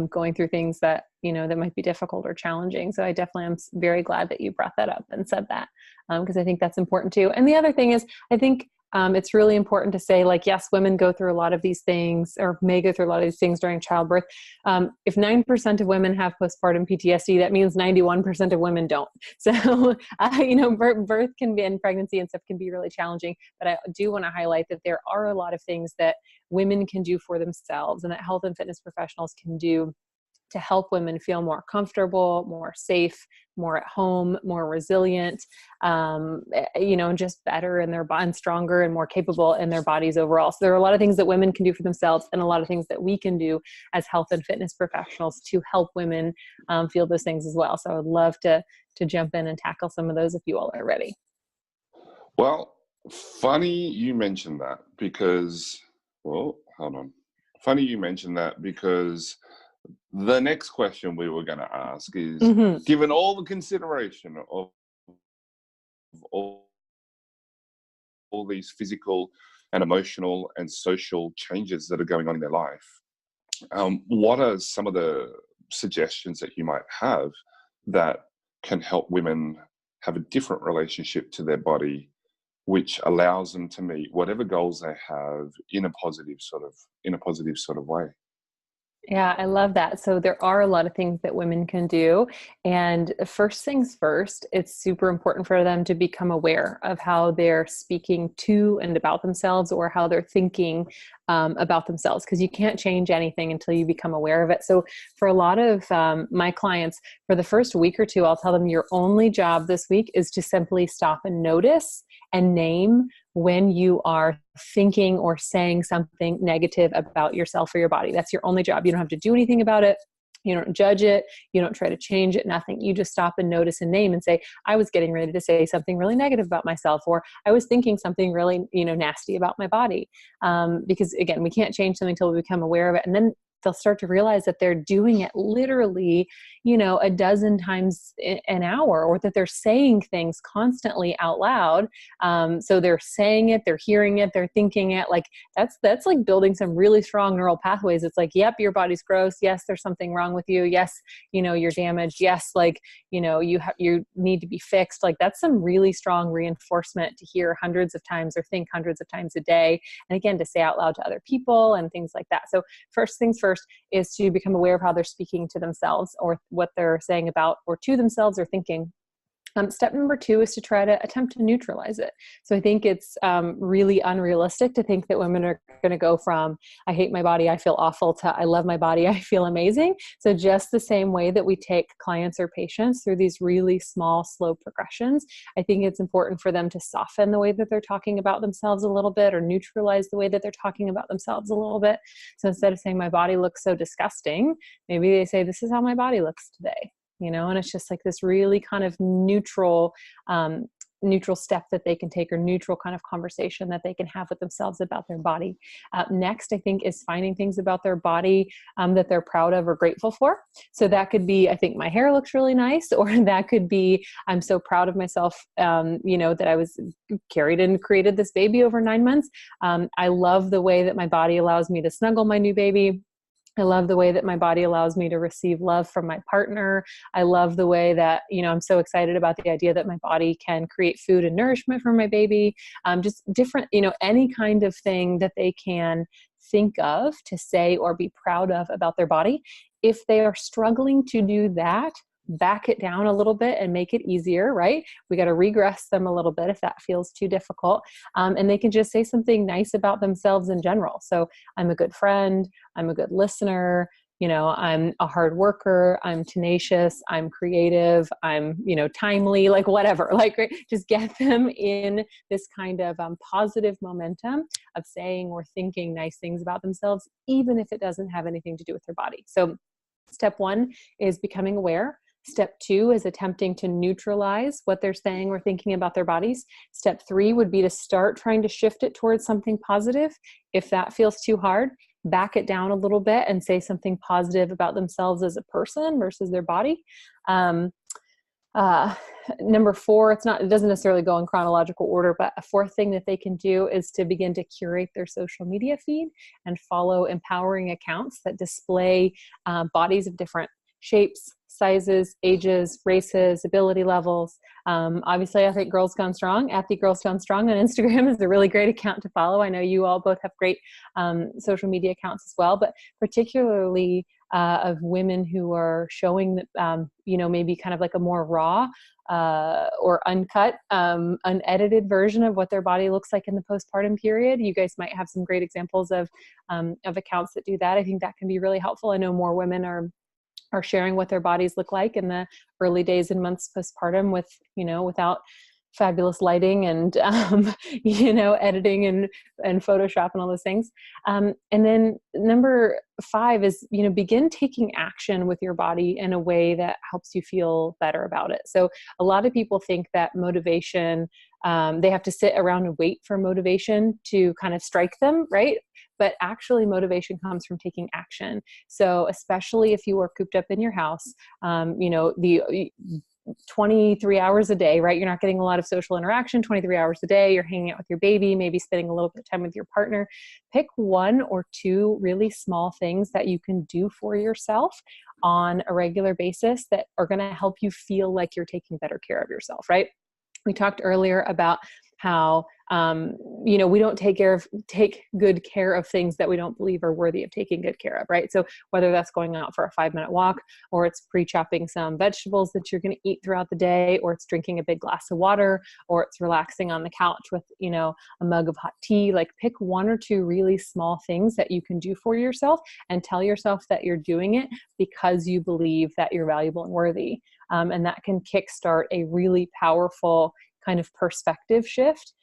going through things that, you know, that might be difficult or challenging. So I definitely am very glad that you brought that up and said that, because I think that's important too. And the other thing is, I think it's really important to say, like, yes, women go through a lot of these things, or may go through a lot of these things during childbirth. If 9% of women have postpartum PTSD, that means 91% of women don't. So, you know, birth can be, and pregnancy and stuff can be really challenging. But I do want to highlight that there are a lot of things that women can do for themselves, and that health and fitness professionals can do to help women feel more comfortable, more safe, more at home, more resilient, you know, and just better in their body, and stronger and more capable in their bodies overall. So there are a lot of things that women can do for themselves, and a lot of things that we can do as health and fitness professionals to help women feel those things as well. So I would love to jump in and tackle some of those if you all are ready. Well, funny you mentioned that because, well, hold on. Funny you mentioned that because the next question we were going to ask is, given all the consideration of all these physical and emotional and social changes that are going on in their life, what are some of the suggestions that you might have that can help women have a different relationship to their body, which allows them to meet whatever goals they have in a positive sort of way? Yeah, I love that. So there are a lot of things that women can do. And first things first, it's super important for them to become aware of how they're speaking to and about themselves, or how they're thinking about themselves, because you can't change anything until you become aware of it. So for a lot of my clients, for the first week or two, I'll tell them your only job this week is to simply stop and notice and name when you are thinking or saying something negative about yourself or your body. That's your only job. You don't have to do anything about it. You don't judge it. You don't try to change it, nothing. You just stop and notice and name and say, I was getting ready to say something really negative about myself, or I was thinking something really, nasty about my body. Because again, we can't change something until we become aware of it. And then they'll start to realize that they're doing it literally, a dozen times an hour, or that they're saying things constantly out loud. So they're saying it, they're hearing it, they're thinking it. Like that's like building some really strong neural pathways. It's like, yep, your body's gross. Yes, there's something wrong with you. Yes, you're damaged. Yes, you need to be fixed. Like that's some really strong reinforcement to hear hundreds of times or think hundreds of times a day. And again, to say out loud to other people and things like that. So first things first is to become aware of how they're speaking to themselves, or what they're saying about or to themselves or thinking. Step number 2 is to try to attempt to neutralize it. So I think it's really unrealistic to think that women are going to go from I hate my body, I feel awful, to I love my body, I feel amazing. So just the same way that we take clients or patients through these really small, slow progressions, I think it's important for them to soften the way that they're talking about themselves a little bit, or neutralize the way that they're talking about themselves a little bit. So instead of saying my body looks so disgusting, maybe they say this is how my body looks today. And it's just like this really kind of neutral step that they can take, or neutral kind of conversation that they can have with themselves about their body. Next, I think, is finding things about their body that they're proud of or grateful for. So that could be, I think my hair looks really nice, or that could be, I'm so proud of myself, that I was carried and created this baby over 9 months. I love the way that my body allows me to snuggle my new baby. I love the way that my body allows me to receive love from my partner. I love the way that, I'm so excited about the idea that my body can create food and nourishment for my baby. Just different, any kind of thing that they can think of to say or be proud of about their body. If they are struggling to do that, back it down a little bit and make it easier, right? We got to regress them a little bit if that feels too difficult. And they can just say something nice about themselves in general. So I'm a good friend. I'm a good listener. I'm a hard worker. I'm tenacious. I'm creative. I'm, timely, like whatever, just get them in this kind of positive momentum of saying or thinking nice things about themselves, even if it doesn't have anything to do with their body. So step 1 is becoming aware. Step 2 is attempting to neutralize what they're saying or thinking about their bodies. Step 3 would be to start trying to shift it towards something positive. If that feels too hard, back it down a little bit and say something positive about themselves as a person versus their body. Number 4, it doesn't necessarily go in chronological order, but a 4th thing that they can do is to begin to curate their social media feed and follow empowering accounts that display bodies of different shapes, sizes, ages, races, ability levels. Obviously, I think Girls Gone Strong, at the Girls Gone Strong on Instagram is a really great account to follow. I know you all both have great social media accounts as well, but particularly of women who are showing that, maybe kind of like a more raw or uncut, unedited version of what their body looks like in the postpartum period. You guys might have some great examples of accounts that do that. I think that can be really helpful. I know more women are sharing what their bodies look like in the early days and months postpartum without fabulous lighting and, editing and Photoshop and all those things. And then number 5 is, begin taking action with your body in a way that helps you feel better about it. So a lot of people think that motivation, they have to sit around and wait for motivation to kind of strike them, right? But actually motivation comes from taking action. So especially if you are cooped up in your house, the 23 hours a day, right? You're not getting a lot of social interaction, 23 hours a day, you're hanging out with your baby, maybe spending a little bit of time with your partner. Pick 1 or 2 really small things that you can do for yourself on a regular basis that are going to help you feel like you're taking better care of yourself, right? We talked earlier about how we don't take good care of things that we don't believe are worthy of taking good care of, right? So whether that's going out for a 5-minute walk, or it's pre-chopping some vegetables that you're going to eat throughout the day, or it's drinking a big glass of water, or it's relaxing on the couch with, a mug of hot tea, like pick 1 or 2 really small things that you can do for yourself and tell yourself that you're doing it because you believe that you're valuable and worthy. And that can kickstart a really powerful kind of perspective shift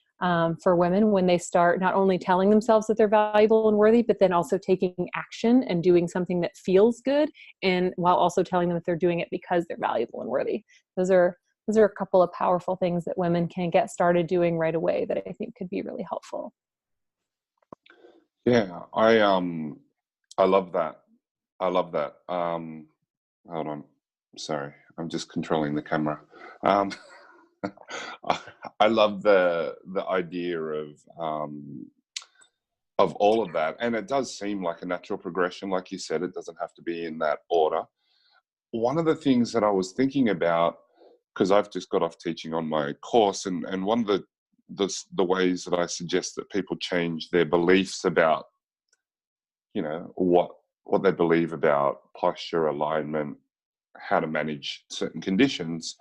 for women when they start not only telling themselves that they're valuable and worthy, but then also taking action and doing something that feels good, and while also telling them that they're doing it because they're valuable and worthy. Those are a couple of powerful things that women can get started doing right away that I think could be really helpful. Yeah, I love that. I love that. Hold on. Sorry, I'm just controlling the camera. I love the idea of all of that, and it does seem like a natural progression. Like you said, it doesn't have to be in that order. One of the things that I was thinking about, because I've just got off teaching on my course, and one of the ways that I suggest that people change their beliefs about, what they believe about posture, alignment, how to manage certain conditions,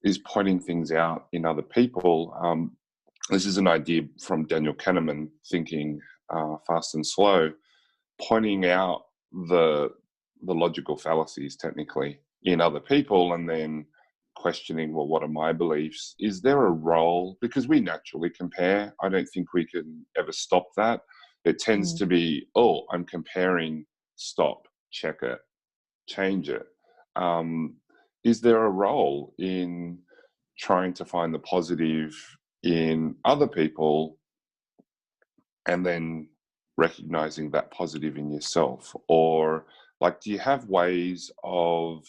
is pointing things out in other people. This is an idea from Daniel Kahneman, Thinking Fast and Slow, pointing out the logical fallacies technically in other people, and then questioning, well, what are my beliefs? Is there a role? Because we naturally compare. I don't think we can ever stop that. It tends to be, oh, I'm comparing, stop, check it, change it. Is there a role in trying to find the positive in other people and then recognizing that positive in yourself? Or do you have ways of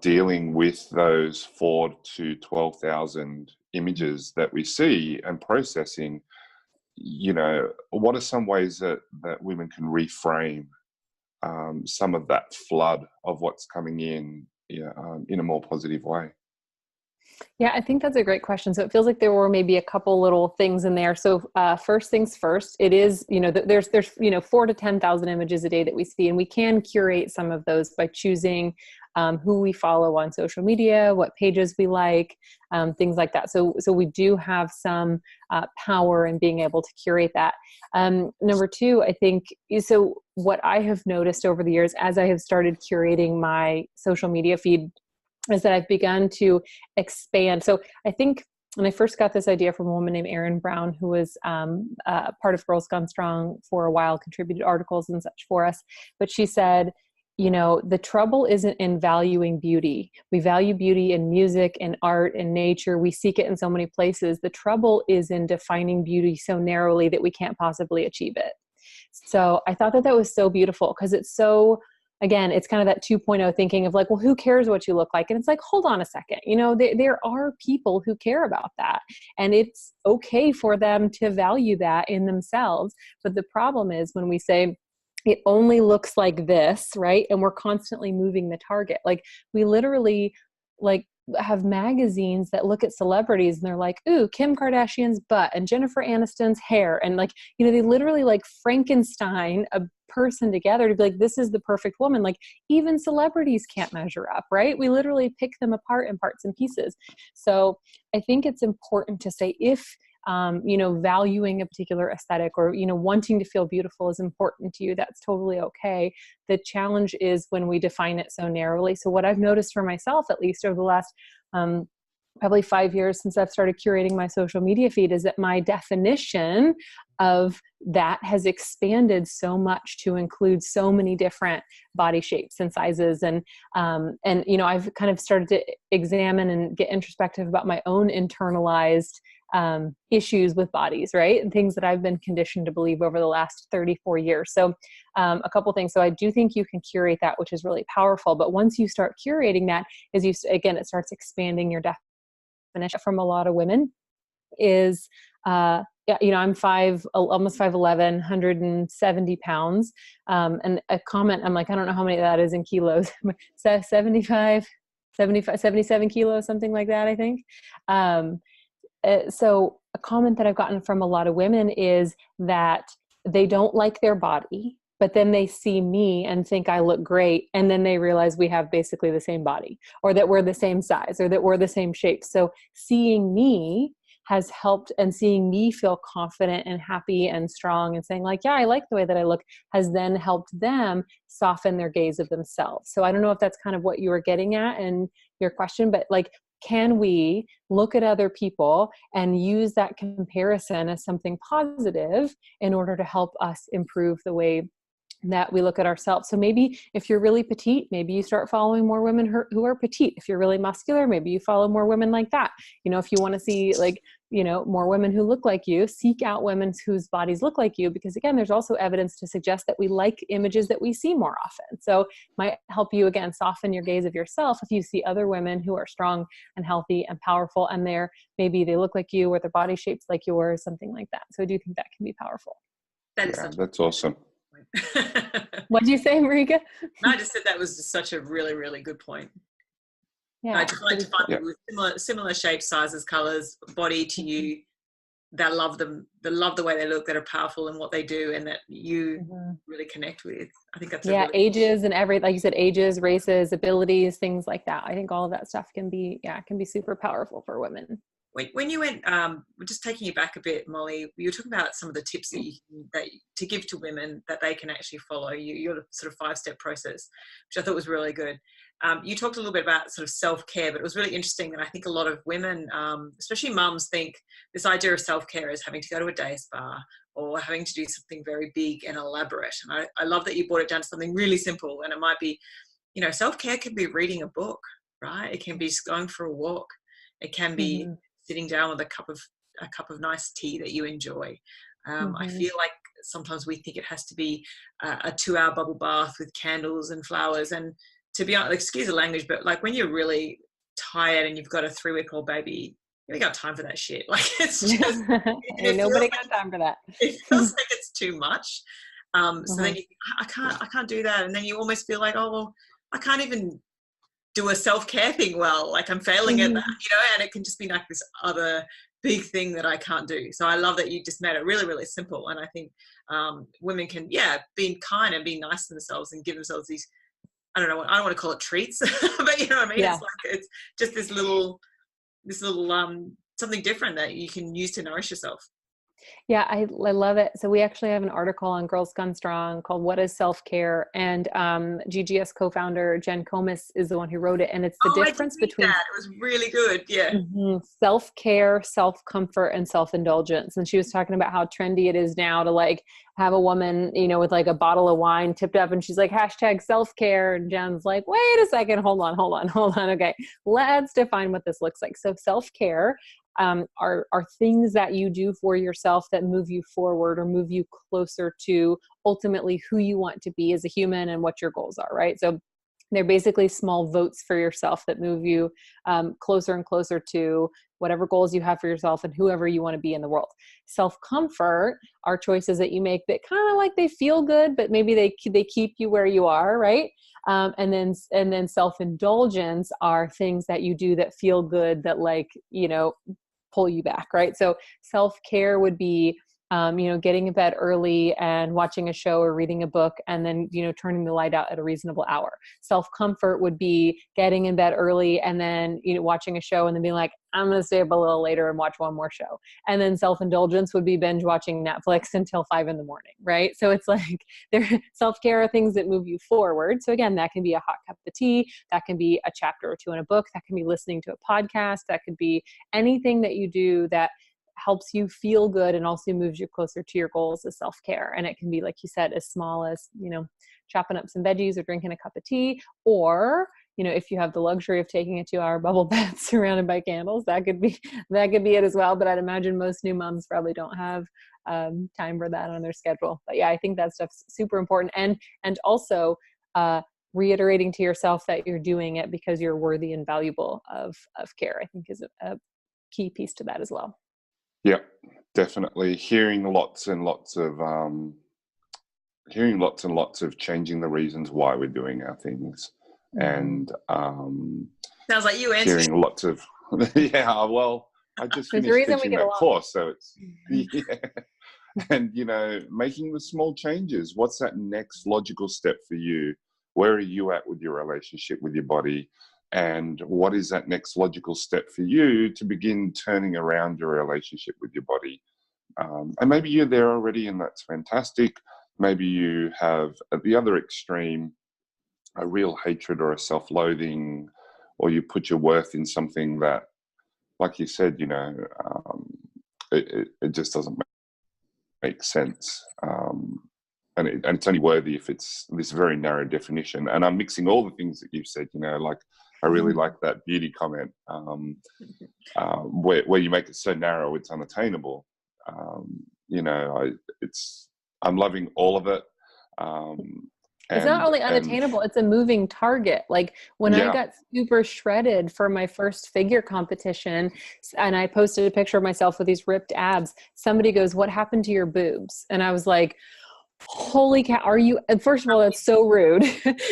dealing with those 4,000 to 12,000 images that we see and processing? What are some ways that women can reframe some of that flood of what's coming in a more positive way? Yeah, I think that's a great question. So it feels like there were maybe a couple little things in there. So first things first, it is, there's 4,000 to 10,000 images a day that we see, and we can curate some of those by choosing who we follow on social media, what pages we like, things like that. So we do have some power in being able to curate that. Number 2, I think, so what I have noticed over the years as I have started curating my social media feed is that I've begun to expand. So I think when I first got this idea from a woman named Erin Brown, who was part of Girls Gone Strong for a while, contributed articles and such for us. But she said, the trouble isn't in valuing beauty. We value beauty in music and art and nature. We seek it in so many places. The trouble is in defining beauty so narrowly that we can't possibly achieve it. So I thought that was so beautiful, because it's so, again, it's kind of that 2.0 thinking of like, well, who cares what you look like? And it's like, hold on a second. There are people who care about that, and it's okay for them to value that in themselves. But the problem is when we say it only looks like this, right? And we're constantly moving the target. Like we literally have magazines that look at celebrities and they're like, ooh, Kim Kardashian's butt and Jennifer Aniston's hair. And they literally Frankenstein a person together to be like, this is the perfect woman. Even celebrities can't measure up, right? We literally pick them apart in parts and pieces. So I think it's important to say, if valuing a particular aesthetic or, wanting to feel beautiful is important to you, that's totally okay. The challenge is when we define it so narrowly. So what I've noticed for myself, at least over the last probably 5 years since I've started curating my social media feed, is that my definition of that has expanded so much to include so many different body shapes and sizes. And I've kind of started to examine and get introspective about my own internalized issues with bodies, right? And things that I've been conditioned to believe over the last 34 years. So a couple things. So I do think you can curate that, which is really powerful. But once you start curating that, it starts expanding your definition. From a lot of women is, I'm almost 5'11", 170 pounds. And a comment, I'm like, I don't know how many that is in kilos. 77 kilos, something like that, I think. So a comment that I've gotten from a lot of women is that they don't like their body, but then they see me and think I look great. And then they realize we have basically the same body, or that we're the same size, or that we're the same shape. So seeing me has helped, and seeing me feel confident and happy and strong and saying like, yeah, I like the way that I look, has then helped them soften their gaze of themselves. So I don't know if that's kind of what you were getting at in your question, but like, can we look at other people and use that comparison as something positive in order to help us improve the way that we look at ourselves? So maybe if you're really petite, maybe you start following more women who are petite. If you're really muscular, maybe you follow more women like that. You know, if you want to see like, you know, more women who look like you, seek out women whose bodies look like you, because again, there's also evidence to suggest that we like images that we see more often. So it might help you again, soften your gaze of yourself if you see other women who are strong and healthy and powerful, and maybe they look like you, or their body shapes like yours, something like that. So I do think that can be powerful. That's awesome. What did you say, Marika? No, I just said that was just such a really, really good point. Yeah, I just like to find people with similar shapes, sizes, colors, body to you, that love them, that love the way they look, that are powerful in what they do, and that you really connect with. I think that's ages and like you said, ages, races, abilities, things like that. I think all of that stuff can be super powerful for women. When you went, just taking you back a bit, Molly, you were talking about some of the tips that to give to women that they can actually follow. Your sort of 5-step process, which I thought was really good. You talked a little bit about sort of self-care, but it was really interesting that I think a lot of women, especially mums, think this idea of self-care is having to go to a day spa or having to do something very big and elaborate. And I love that you brought it down to something really simple. And it might be, you know, self-care can be reading a book, right? It can be just going for a walk. It can be sitting down with a cup of nice tea that you enjoy. I feel like sometimes we think it has to be a 2-hour bubble bath with candles and flowers. And to be honest, excuse the language, but like when you're really tired and you've got a 3-week-old baby, you ain't got time for that shit. Like it's just ain't nobody got time for that. It feels like it's too much. So then you think, I can't do that, and then you almost feel like, oh well, I can't even do a self-care thing well, like I'm failing at that, you know, and it can just be like this other big thing that I can't do. So I love that you just made it really, really simple. And I think women can, be kind and be nice to themselves and give themselves these, I don't want to call it treats, but you know what I mean? Yeah. It's just this little something different that you can use to nourish yourself. Yeah, I love it. So we actually have an article on Girls Gone Strong called "What is Self-Care?" and GGS co-founder Jen Comis is the one who wrote it, and it's the difference between that. It was really good. Yeah, self-care, self-comfort, and self-indulgence. And she was talking about how trendy it is now to like have a woman, you know, with like a bottle of wine tipped up, and she's like #self-care, and Jen's like, wait a second, hold on. Okay, let's define what this looks like. So self-care are things that you do for yourself that move you forward or move you closer to ultimately who you want to be as a human and what your goals are, right? So they're basically small votes for yourself that move you closer and closer to whatever goals you have for yourself and whoever you want to be in the world. Self-comfort are choices that you make that kind of like they feel good, but maybe they keep you where you are, right? And then self-indulgence are things that you do that feel good, that like, you know, pull you back, right? So self-care would be, getting in bed early and watching a show or reading a book, and then, you know, turning the light out at a reasonable hour. Self-comfort would be getting in bed early and then, you know, watching a show and then being like, I'm going to stay up a little later and watch one more show. And then self-indulgence would be binge watching Netflix until 5 a.m, right? So it's like self-care are things that move you forward. So again, that can be a hot cup of tea. That can be a chapter or two in a book. That can be listening to a podcast. That could be anything that you do that helps you feel good and also moves you closer to your goals as self-care. And it can be, like you said, as small as, you know, chopping up some veggies or drinking a cup of tea, or, you know, if you have the luxury of taking a 2-hour bubble bath surrounded by candles, that could be it as well. But I'd imagine most new moms probably don't have time for that on their schedule. But yeah, I think that stuff's super important. And also reiterating to yourself that you're doing it because you're worthy and valuable of care, I think is a key piece to that as well. Yeah, definitely. Hearing lots and lots of changing the reasons why we're doing our things, and sounds like you answered. Hearing lots of well, I just There's a finished reason we teaching get that along. course, so it's yeah. And making the small changes. What's that next logical step for you? Where are you at with your relationship with your body? And what is that next logical step for you to begin turning around your relationship with your body? And maybe you're there already, and that's fantastic. Maybe you have, at the other extreme, a real hatred or a self-loathing, or you put your worth in something that, like you said, it just doesn't make sense. And it's only worthy if it's this very narrow definition. And I'm mixing all the things that you've said, like I really like that beauty comment, where you make it so narrow it's unattainable. I'm loving all of it. It's not only unattainable, it's a moving target. Like when I got super shredded for my first figure competition and I posted a picture of myself with these ripped abs, somebody goes, "What happened to your boobs?" And I was like, holy cow, first of all, that's so rude.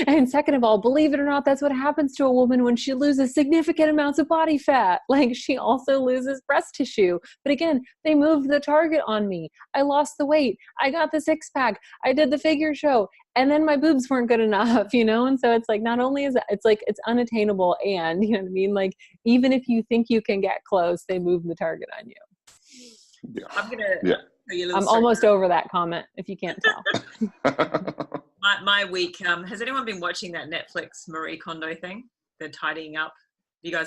And second of all, believe it or not, that's what happens to a woman when she loses significant amounts of body fat. Like she also loses breast tissue. But again, they moved the target on me. I lost the weight. I got the 6-pack. I did the figure show. And then my boobs weren't good enough, And so it's like, not only is it's like, it's unattainable. And you know what I mean? Like, even if you think you can get close, they move the target on you. Yeah. I'm going to... I'm almost over that comment, if you can't tell. my week, has anyone been watching that Netflix Marie Kondo thing? They're tidying up. You're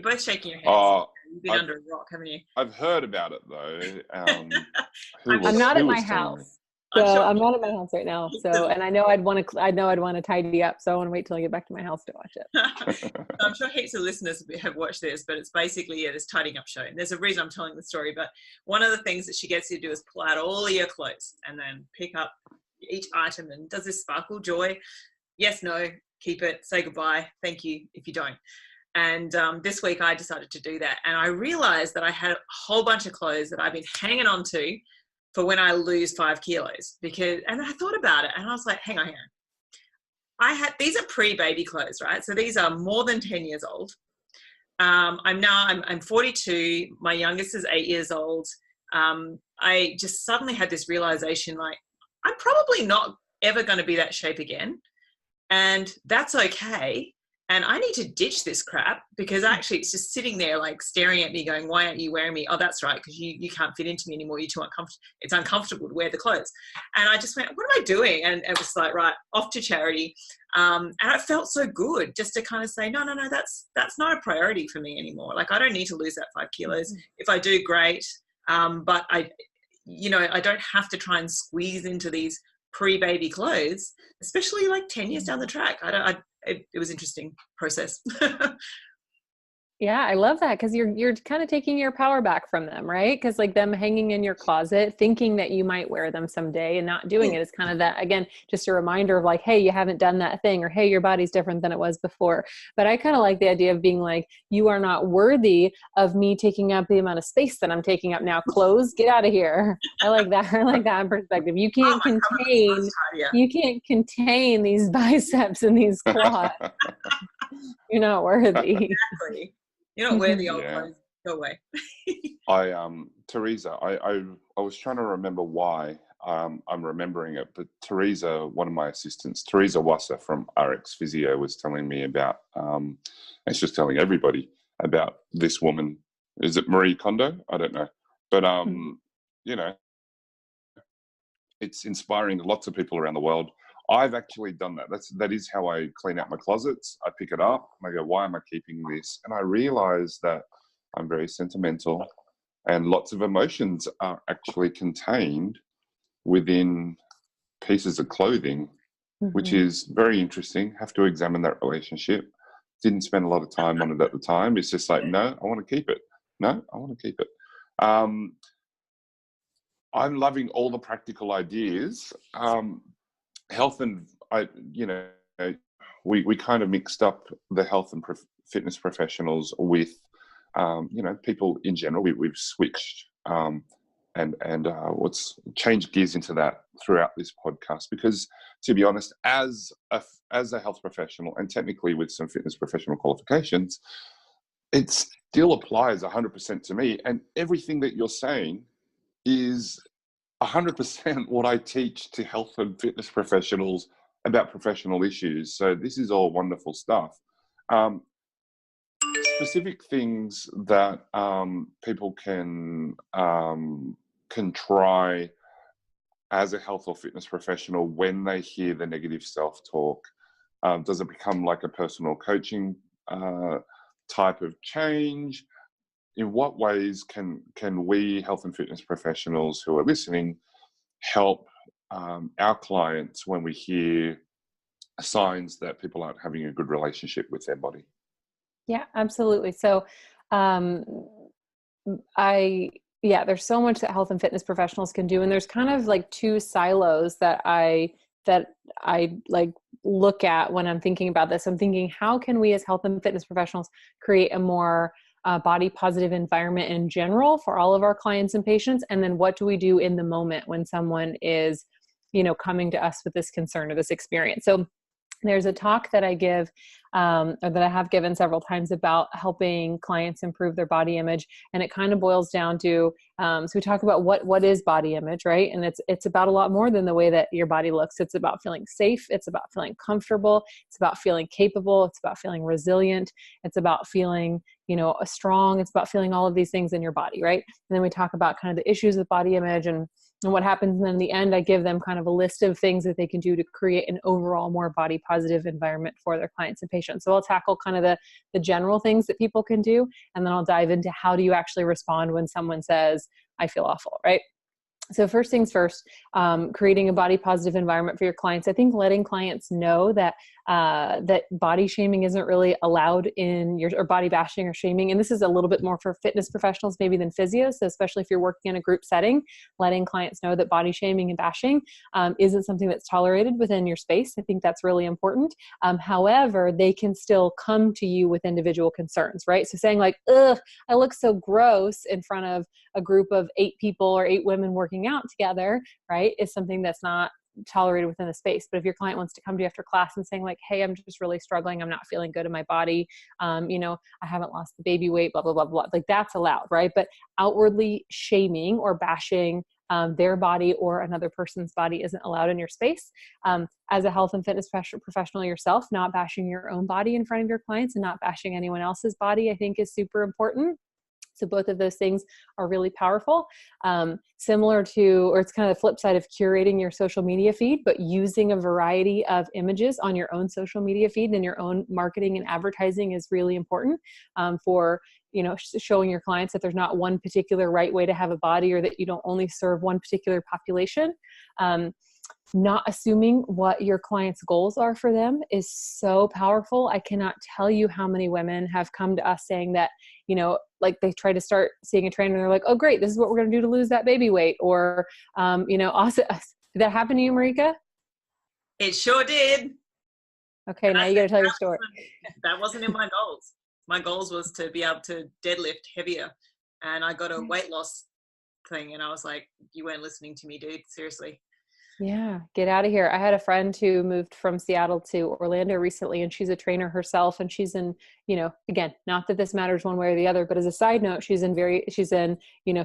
both shaking your heads. You've been under a rock, haven't you? I've heard about it, though. I'm not at my house. So I'm not at my house right now. So, and I know I'd want to tidy up. So I want to wait till I get back to my house to watch it. I'm sure heaps of listeners have watched this, but it's basically, this tidying up show. And there's a reason I'm telling the story, but one of the things that she gets you to do is pull out all your clothes and then pick up each item and does this sparkle joy? Yes, no, keep it, say goodbye, thank you if you don't. And this week I decided to do that. And I realized that I had a whole bunch of clothes that I've been hanging on to for when I lose 5 kilos, and I thought about it and I was like, hang on. These are pre-baby clothes, right? So these are more than 10 years old. I'm 42. My youngest is 8 years old. I just suddenly had this realization, like, I'm probably not ever going to be that shape again. And that's okay. And I need to ditch this crap because actually it's just sitting there like staring at me going, why aren't you wearing me? Oh, that's right, because you can't fit into me anymore. You're too uncomfortable. It's uncomfortable to wear the clothes. And I just went, what am I doing? And it was like, right, off to charity. And it felt so good just to kind of say, no, that's not a priority for me anymore. Like I don't need to lose that 5 kilos. If I do, great. But I don't have to try and squeeze into these pre-baby clothes, especially like 10 years down the track. It was interesting process. Yeah, I love that because you're kind of taking your power back from them, right? Because like them hanging in your closet, thinking that you might wear them someday and not doing it is kind of that, again, just a reminder of like, hey, you haven't done that thing, or hey, your body's different than it was before. But I kind of like the idea of being like, you are not worthy of me taking up the amount of space that I'm taking up now. Clothes, get out of here. I like that. I like that perspective. You can't contain these biceps and these quads. You're not worthy. Exactly. You don't wear the old clothes. Go away. Teresa, I was trying to remember why I'm remembering it, but Teresa, one of my assistants, Teresa Wasser from RX Physio, was telling me about, and she's just telling everybody about this woman. Is it Marie Kondo? I don't know. But, it's inspiring lots of people around the world. I've actually done that. That is how I clean out my closets. I pick it up and I go, why am I keeping this? And I realize that I'm very sentimental and lots of emotions are actually contained within pieces of clothing, which is very interesting. Have to examine that relationship. Didn't spend a lot of time on it at the time. It's just like, no, I want to keep it. No, I want to keep it. I'm loving all the practical ideas. Health and we kind of mixed up the health and fitness professionals with people in general. We've switched and what's changed gears into that throughout this podcast, because to be honest, as a health professional and technically with some fitness professional qualifications, it still applies 100% to me. And everything that you're saying is 100% what I teach to health and fitness professionals about professional issues. So this is all wonderful stuff. Specific things that people can try as a health or fitness professional when they hear the negative self-talk. Does it become like a personal coaching type of change? In what ways can we health and fitness professionals who are listening help our clients when we hear signs that people aren't having a good relationship with their body? Yeah, absolutely. So, there's so much that health and fitness professionals can do. And there's kind of like two silos that I like look at when I'm thinking about this. I'm thinking, how can we as health and fitness professionals create a more body positive environment in general for all of our clients and patients? And then what do we do in the moment when someone is, coming to us with this concern or this experience? So there's a talk that I give, or that I have given several times, about helping clients improve their body image. And it kind of boils down to, so we talk about what is body image, right? And it's about a lot more than the way that your body looks. It's about feeling safe. It's about feeling comfortable. It's about feeling capable. It's about feeling resilient. It's about feeling, strong. It's about feeling all of these things in your body, right? And then we talk about kind of the issues with body image and what happens. And then in the end, I give them kind of a list of things that they can do to create an overall more body positive environment for their clients and patients. So I'll tackle kind of the general things that people can do. And then I'll dive into how do you actually respond when someone says, I feel awful, right? So first things first, creating a body positive environment for your clients. I think letting clients know that that body shaming isn't really allowed or body bashing or shaming. And this is a little bit more for fitness professionals maybe than physios. So especially if you're working in a group setting, letting clients know that body shaming and bashing isn't something that's tolerated within your space. I think that's really important. However, they can still come to you with individual concerns, right? So saying like, ugh, I look so gross in front of a group of 8 people or 8 women working out together, right, is something that's not tolerated within the space. But if your client wants to come to you after class and saying like, hey, I'm just really struggling, I'm not feeling good in my body, I haven't lost the baby weight, blah, blah, blah, blah, like that's allowed, right? But outwardly shaming or bashing their body or another person's body isn't allowed in your space. As a health and fitness professional yourself, not bashing your own body in front of your clients and not bashing anyone else's body, I think is super important. So both of those things are really powerful. Similar to, or it's kind of the flip side of curating your social media feed, but using a variety of images on your own social media feed and your own marketing and advertising is really important for, showing your clients that there's not one particular right way to have a body or that you don't only serve one particular population. Not assuming what your client's goals are for them is so powerful. I cannot tell you how many women have come to us saying that, like they try to start seeing a trainer and they're like, oh, great, this is what we're going to do to lose that baby weight. Or, awesome. Did that happen to you, Marika? It sure did. Okay, and now you got to tell your story. That wasn't in my goals. My goals was to be able to deadlift heavier. And I got a weight loss thing. And I was like, you weren't listening to me, dude. Seriously. Yeah, get out of here. I had a friend who moved from Seattle to Orlando recently, and she's a trainer herself. And she's in, again, not that this matters one way or the other, but as a side note, she's in,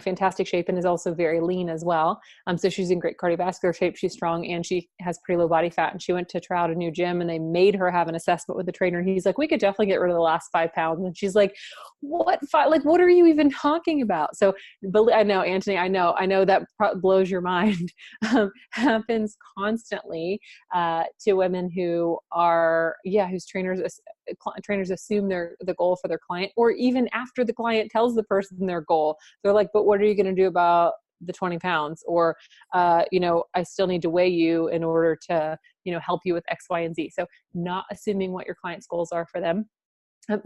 fantastic shape and is also very lean as well. So she's in great cardiovascular shape. She's strong and she has pretty low body fat. And she went to try out a new gym and they made her have an assessment with the trainer. And he's like, we could definitely get rid of the last 5 pounds. And she's like, what are you even talking about? So, but I know, Anthony, I know that blows your mind. Happens constantly to women who are, whose trainers assume the goal for their client, or even after the client tells the person their goal, they're like, but what are you going to do about the 20 pounds? Or, I still need to weigh you in order to, help you with X, Y, and Z. So not assuming what your client's goals are for them.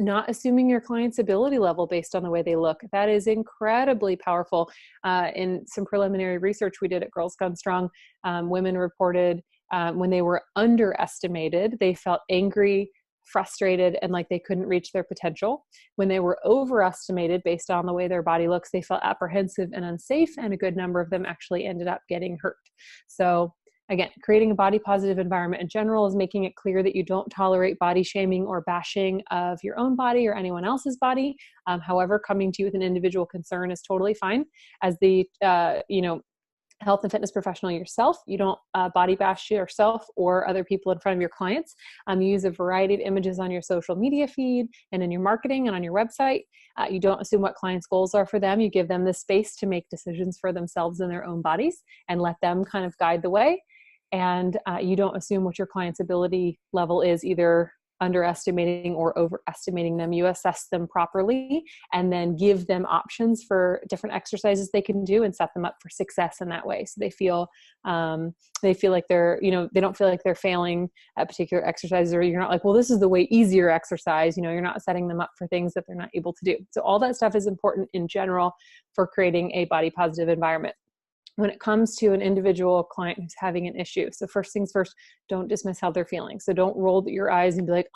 Not assuming your client's ability level based on the way they look. That is incredibly powerful. In some preliminary research we did at Girls Gone Strong, women reported when they were underestimated, they felt angry, frustrated, and like they couldn't reach their potential. When they were overestimated based on the way their body looks, they felt apprehensive and unsafe, and a good number of them actually ended up getting hurt. So again, creating a body positive environment in general is making it clear that you don't tolerate body shaming or bashing of your own body or anyone else's body. However, coming to you with an individual concern is totally fine. As the, health and fitness professional yourself, you don't body bash yourself or other people in front of your clients. You use a variety of images on your social media feed and in your marketing and on your website. You don't assume what clients' goals are for them. You give them the space to make decisions for themselves in their own bodies and let them kind of guide the way. And you don't assume what your client's ability level is, either underestimating or overestimating them. You assess them properly and then give them options for different exercises they can do and set them up for success in that way. So they feel like they're, they don't feel like they're failing at particular exercises, or you're not like, well, this is the way easier exercise. You're not setting them up for things that they're not able to do. So all that stuff is important in general for creating a body positive environment. When it comes to an individual client who's having an issue, so first things first, don't dismiss how they're feeling. So don't roll your eyes and be like,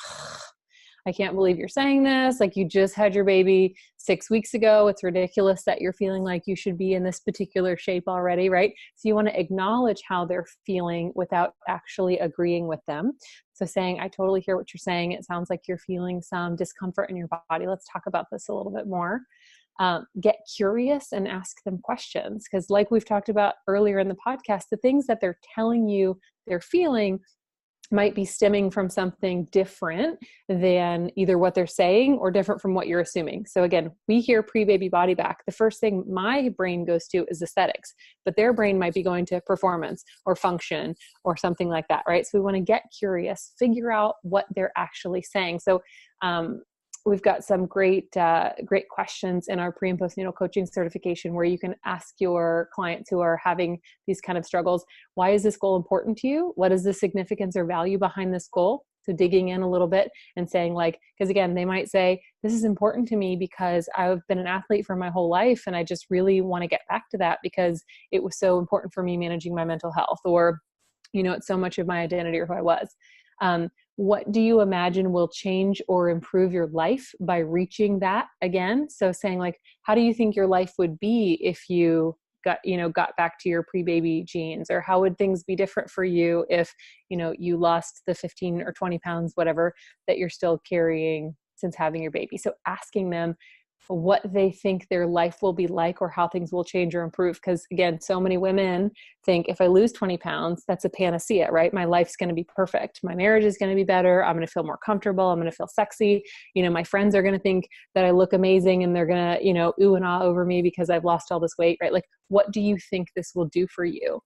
I can't believe you're saying this. Like, you just had your baby 6 weeks ago. It's ridiculous that you're feeling like you should be in this particular shape already, right? So you want to acknowledge how they're feeling without actually agreeing with them. So saying, I totally hear what you're saying. It sounds like you're feeling some discomfort in your body. Let's talk about this a little bit more. Get curious and ask them questions. Because like we've talked about earlier in the podcast, the things that they're telling you they're feeling might be stemming from something different than either what they're saying or different from what you're assuming. So again, we hear pre-baby body back. The first thing my brain goes to is aesthetics, but their brain might be going to performance or function or something like that, right? So we want to get curious, figure out what they're actually saying. So, we've got some great questions in our pre and postnatal coaching certification where you can ask your clients who are having these kind of struggles, why is this goal important to you? What is the significance or value behind this goal? So digging in a little bit and saying, like, because again, they might say, this is important to me because I've been an athlete for my whole life and I just really want to get back to that because it was so important for me managing my mental health, or, it's so much of my identity or who I was. What do you imagine will change or improve your life by reaching that again? So saying, like, how do you think your life would be if you got back to your pre-baby jeans? Or how would things be different for you if, you lost the 15 or 20 pounds, whatever, that you're still carrying since having your baby? So asking them what they think their life will be like or how things will change or improve. Because again, so many women think if I lose 20 pounds, that's a panacea, right? My life's going to be perfect. My marriage is going to be better. I'm going to feel more comfortable. I'm going to feel sexy. My friends are going to think that I look amazing and they're going to, ooh and ah over me because I've lost all this weight, right? Like, what do you think this will do for you?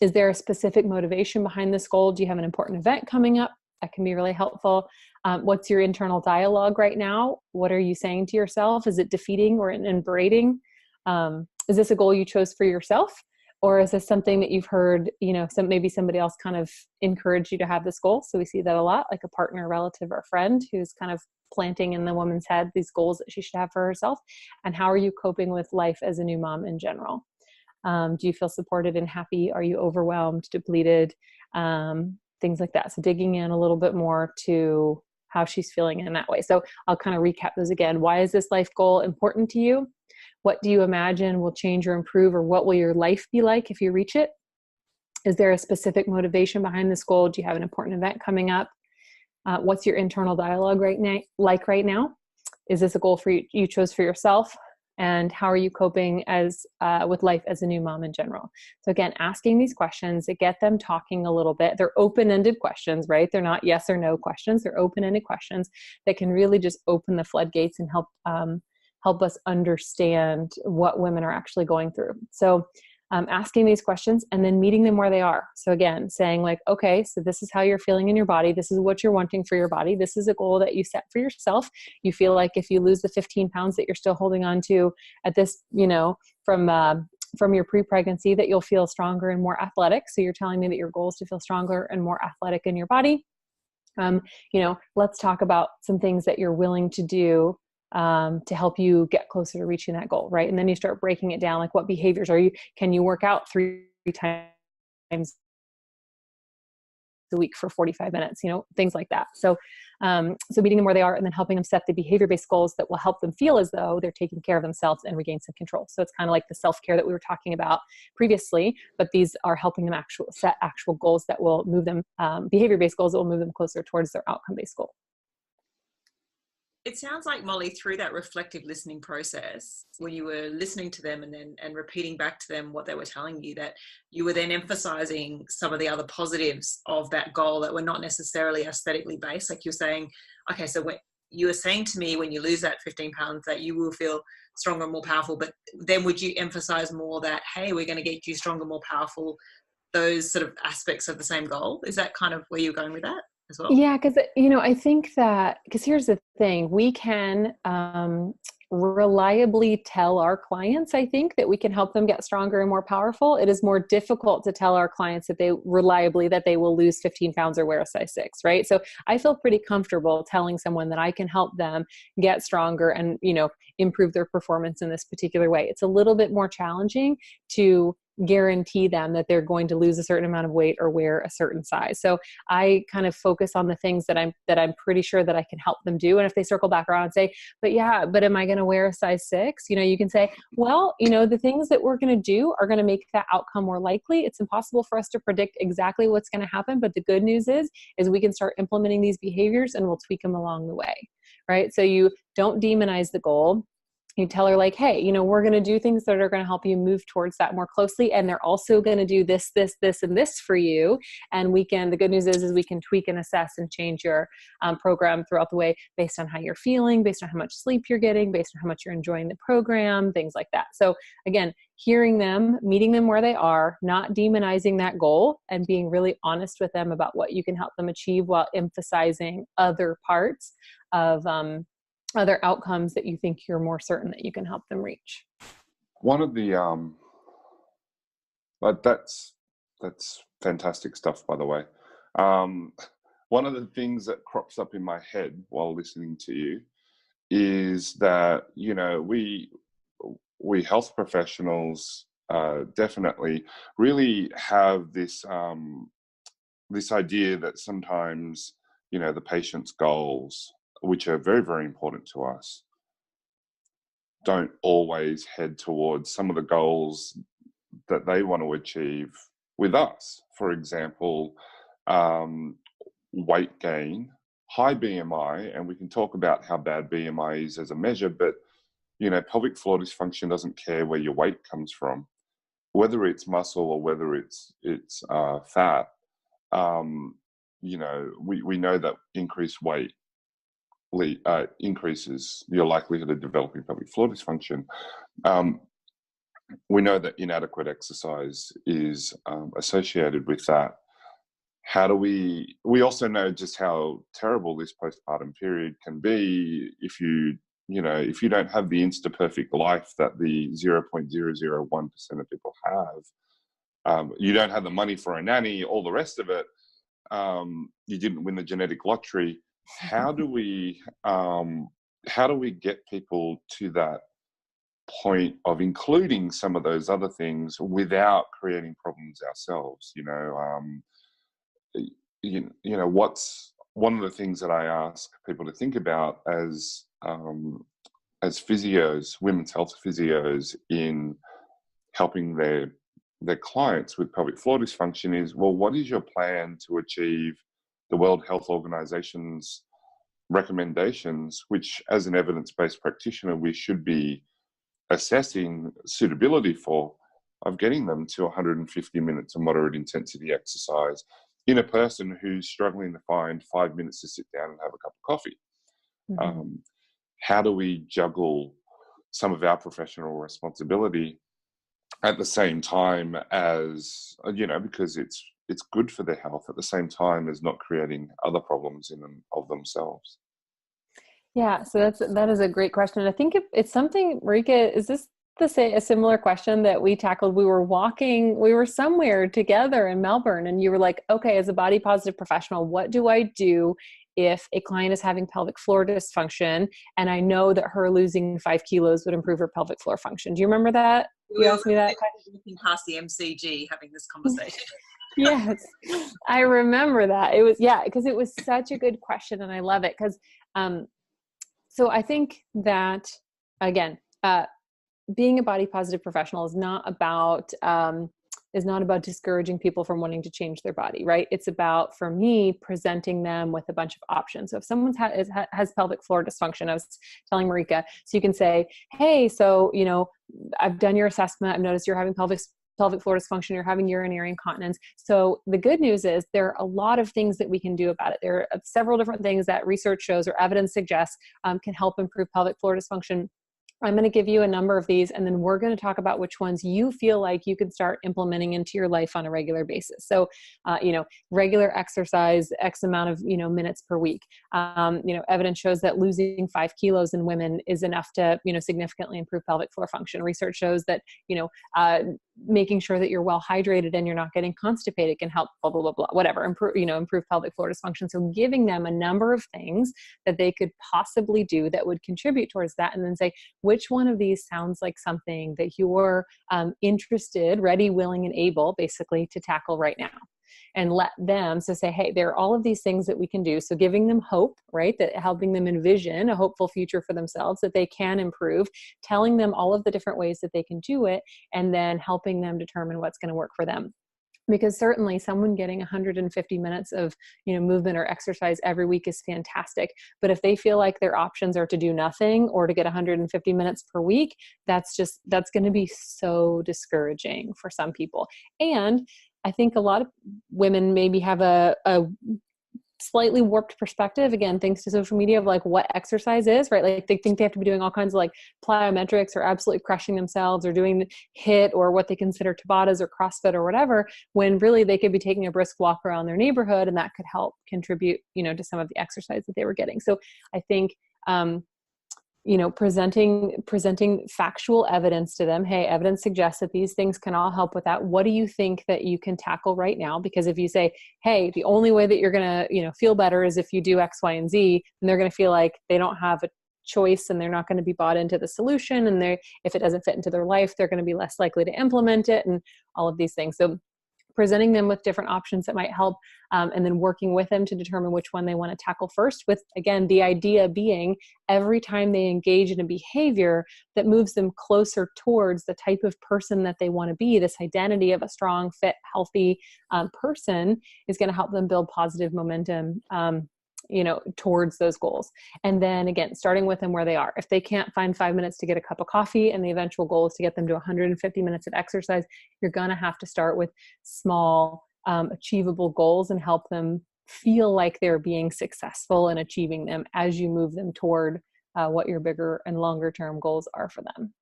Is there a specific motivation behind this goal? Do you have an important event coming up? That can be really helpful. What's your internal dialogue right now? What are you saying to yourself? Is it defeating or berating? Is this a goal you chose for yourself? Or is this something that you've heard, maybe somebody else kind of encouraged you to have this goal? So we see that a lot, like a partner, relative, or friend who's kind of planting in the woman's head these goals that she should have for herself. And how are you coping with life as a new mom in general? Do you feel supported and happy? Are you overwhelmed, depleted? Things like that. So digging in a little bit more to how she's feeling in that way. So I'll kind of recap those again. Why is this life goal important to you? What do you imagine will change or improve, or what will your life be like if you reach it? Is there a specific motivation behind this goal? Do you have an important event coming up? What's your internal dialogue right now? Is this a goal for you chose for yourself? And how are you coping with life as a new mom in general? So again, asking these questions to get them talking a little bit. They're open-ended questions, right? They're not yes or no questions. They're open-ended questions that can really just open the floodgates and help us understand what women are actually going through. So asking these questions and then meeting them where they are. So again, saying like, okay, so this is how you're feeling in your body. This is what you're wanting for your body. This is a goal that you set for yourself. You feel like if you lose the 15 pounds that you're still holding on to at this, from your pre-pregnancy, that you'll feel stronger and more athletic. So you're telling me that your goal is to feel stronger and more athletic in your body. Let's talk about some things that you're willing to do to help you get closer to reaching that goal, right? And then you start breaking it down, like what behaviors can you work out 3 times a week for 45 minutes, things like that. So, so meeting them where they are and then helping them set the behavior-based goals that will help them feel as though they're taking care of themselves and regain some control. So it's kind of like the self-care that we were talking about previously, but these are helping them set actual goals that will move them, behavior-based goals that will move them closer towards their outcome-based goal. It sounds like, Molly, through that reflective listening process, when you were listening to them and repeating back to them what they were telling you, that you were then emphasizing some of the other positives of that goal that were not necessarily aesthetically based. Like you're saying, okay, so when you were saying to me, when you lose that 15 pounds, that you will feel stronger and more powerful, but then would you emphasize more that, hey, we're going to get you stronger, more powerful, those sort of aspects of the same goal? Is that kind of where you're going with that as well? Yeah, because, I think that, because here's the thing, we can reliably tell our clients, I think, that we can help them get stronger and more powerful. It is more difficult to tell our clients that they will lose 15 pounds or wear a size 6, right? So I feel pretty comfortable telling someone that I can help them get stronger and, improve their performance in this particular way. It's a little bit more challenging to guarantee them that they're going to lose a certain amount of weight or wear a certain size. So I kind of focus on the things that I'm pretty sure that I can help them do. And if they circle back around and say, but am I going to wear a size 6? You can say, well, the things that we're going to do are going to make that outcome more likely. It's impossible for us to predict exactly what's going to happen. But the good news is we can start implementing these behaviors and we'll tweak them along the way. Right. So you don't demonize the goal. You tell her like, hey, we're going to do things that are going to help you move towards that more closely. And they're also going to do this, this, this, and this for you. And the good news is we can tweak and assess and change your program throughout the way based on how you're feeling, based on how much sleep you're getting, based on how much you're enjoying the program, things like that. So again, hearing them, meeting them where they are, not demonizing that goal, and being really honest with them about what you can help them achieve while emphasizing other parts of other outcomes that you think you're more certain that you can help them reach. One of the that's fantastic stuff, by the way. One of the things that crops up in my head while listening to you is that we health professionals definitely really have this this idea that sometimes the patient's goals, which are very, very important to us, don't always head towards some of the goals that they want to achieve with us. For example, weight gain, high BMI, and we can talk about how bad BMI is as a measure, but pelvic floor dysfunction doesn't care where your weight comes from, whether it's muscle or whether it's fat. We know that increased weight increases your likelihood of developing pelvic floor dysfunction. We know that inadequate exercise is associated with that. We also know just how terrible this postpartum period can be if you don't have the insta-perfect life that the 0.001% of people have. You don't have the money for a nanny, all the rest of it. You didn't win the genetic lottery. How do we get people to that point of including some of those other things without creating problems ourselves? What's one of the things that I ask people to think about as physios, women's health physios, in helping their clients with pelvic floor dysfunction is, well, what is your plan to achieve the World Health Organization's recommendations, which as an evidence-based practitioner, we should be assessing suitability for, of getting them to 150 minutes of moderate intensity exercise in a person who's struggling to find 5 minutes to sit down and have a cup of coffee. Mm-hmm. How do we juggle some of our professional responsibility at the same time as, because it's good for their health, at the same time as not creating other problems in and of themselves? Yeah, so that is a great question. I think it's something, Marika, is this a similar question that we tackled? We were somewhere together in Melbourne, and you were like, okay, as a body positive professional, what do I do if a client is having pelvic floor dysfunction and I know that her losing 5 kilos would improve her pelvic floor function? Do you remember that? You asked me that question. Looking past the MCG, having this conversation. Yes, I remember that. It was, yeah, because it was such a good question, and I love it because, so I think that, again, being a body positive professional is not about discouraging people from wanting to change their body, right? It's about, for me, presenting them with a bunch of options. So if someone has pelvic floor dysfunction, I was telling Marika, so you can say, hey, so, you know, I've done your assessment. I've noticed you're having pelvic floor dysfunction, you're having urinary incontinence. So the good news is there are a lot of things that we can do about it. There are several different things that research shows or evidence suggests can help improve pelvic floor dysfunction. I'm going to give you a number of these, and then we're going to talk about which ones you feel like you can start implementing into your life on a regular basis. So, you know, regular exercise, X amount of, you know, minutes per week. You know, evidence shows that losing 5 kilos in women is enough to, you know, significantly improve pelvic floor function. Research shows that, you know, making sure that you're well hydrated and you're not getting constipated can help, blah, blah, blah, blah, whatever, improve pelvic floor dysfunction. So giving them a number of things that they could possibly do that would contribute towards that, and then say, which one of these sounds like something that you're interested, ready, willing, and able basically to tackle right now? And let them, so say, hey, there are all of these things that we can do. So giving them hope, right? That helping them envision a hopeful future for themselves that they can improve, telling them all of the different ways that they can do it, and then helping them determine what's going to work for them. Because certainly someone getting 150 minutes of, you know, movement or exercise every week is fantastic. But if they feel like their options are to do nothing or to get 150 minutes per week, that's going to be so discouraging for some people. And I think a lot of women maybe have a slightly warped perspective, again, thanks to social media, of like what exercise is, right? Like they think they have to be doing all kinds of like plyometrics or absolutely crushing themselves or doing HIIT or what they consider Tabatas or CrossFit or whatever, when really they could be taking a brisk walk around their neighborhood, and that could help contribute, you know, to some of the exercise that they were getting. So I think, you know, presenting factual evidence to them. Hey, evidence suggests that these things can all help with that. What do you think that you can tackle right now? Because if you say, hey, the only way that you're going to, you know, feel better is if you do X, Y, and Z, then they're going to feel like they don't have a choice and they're not going to be bought into the solution. And if it doesn't fit into their life, they're going to be less likely to implement it and all of these things. So presenting them with different options that might help, and then working with them to determine which one they want to tackle first, with, again, the idea being every time they engage in a behavior that moves them closer towards the type of person that they want to be, this identity of a strong, fit, healthy person, is going to help them build positive momentum, you know, towards those goals. And then again, starting with them where they are. If they can't find 5 minutes to get a cup of coffee and the eventual goal is to get them to 150 minutes of exercise, you're going to have to start with small, achievable goals and help them feel like they're being successful in achieving them as you move them toward what your bigger and longer term goals are for them.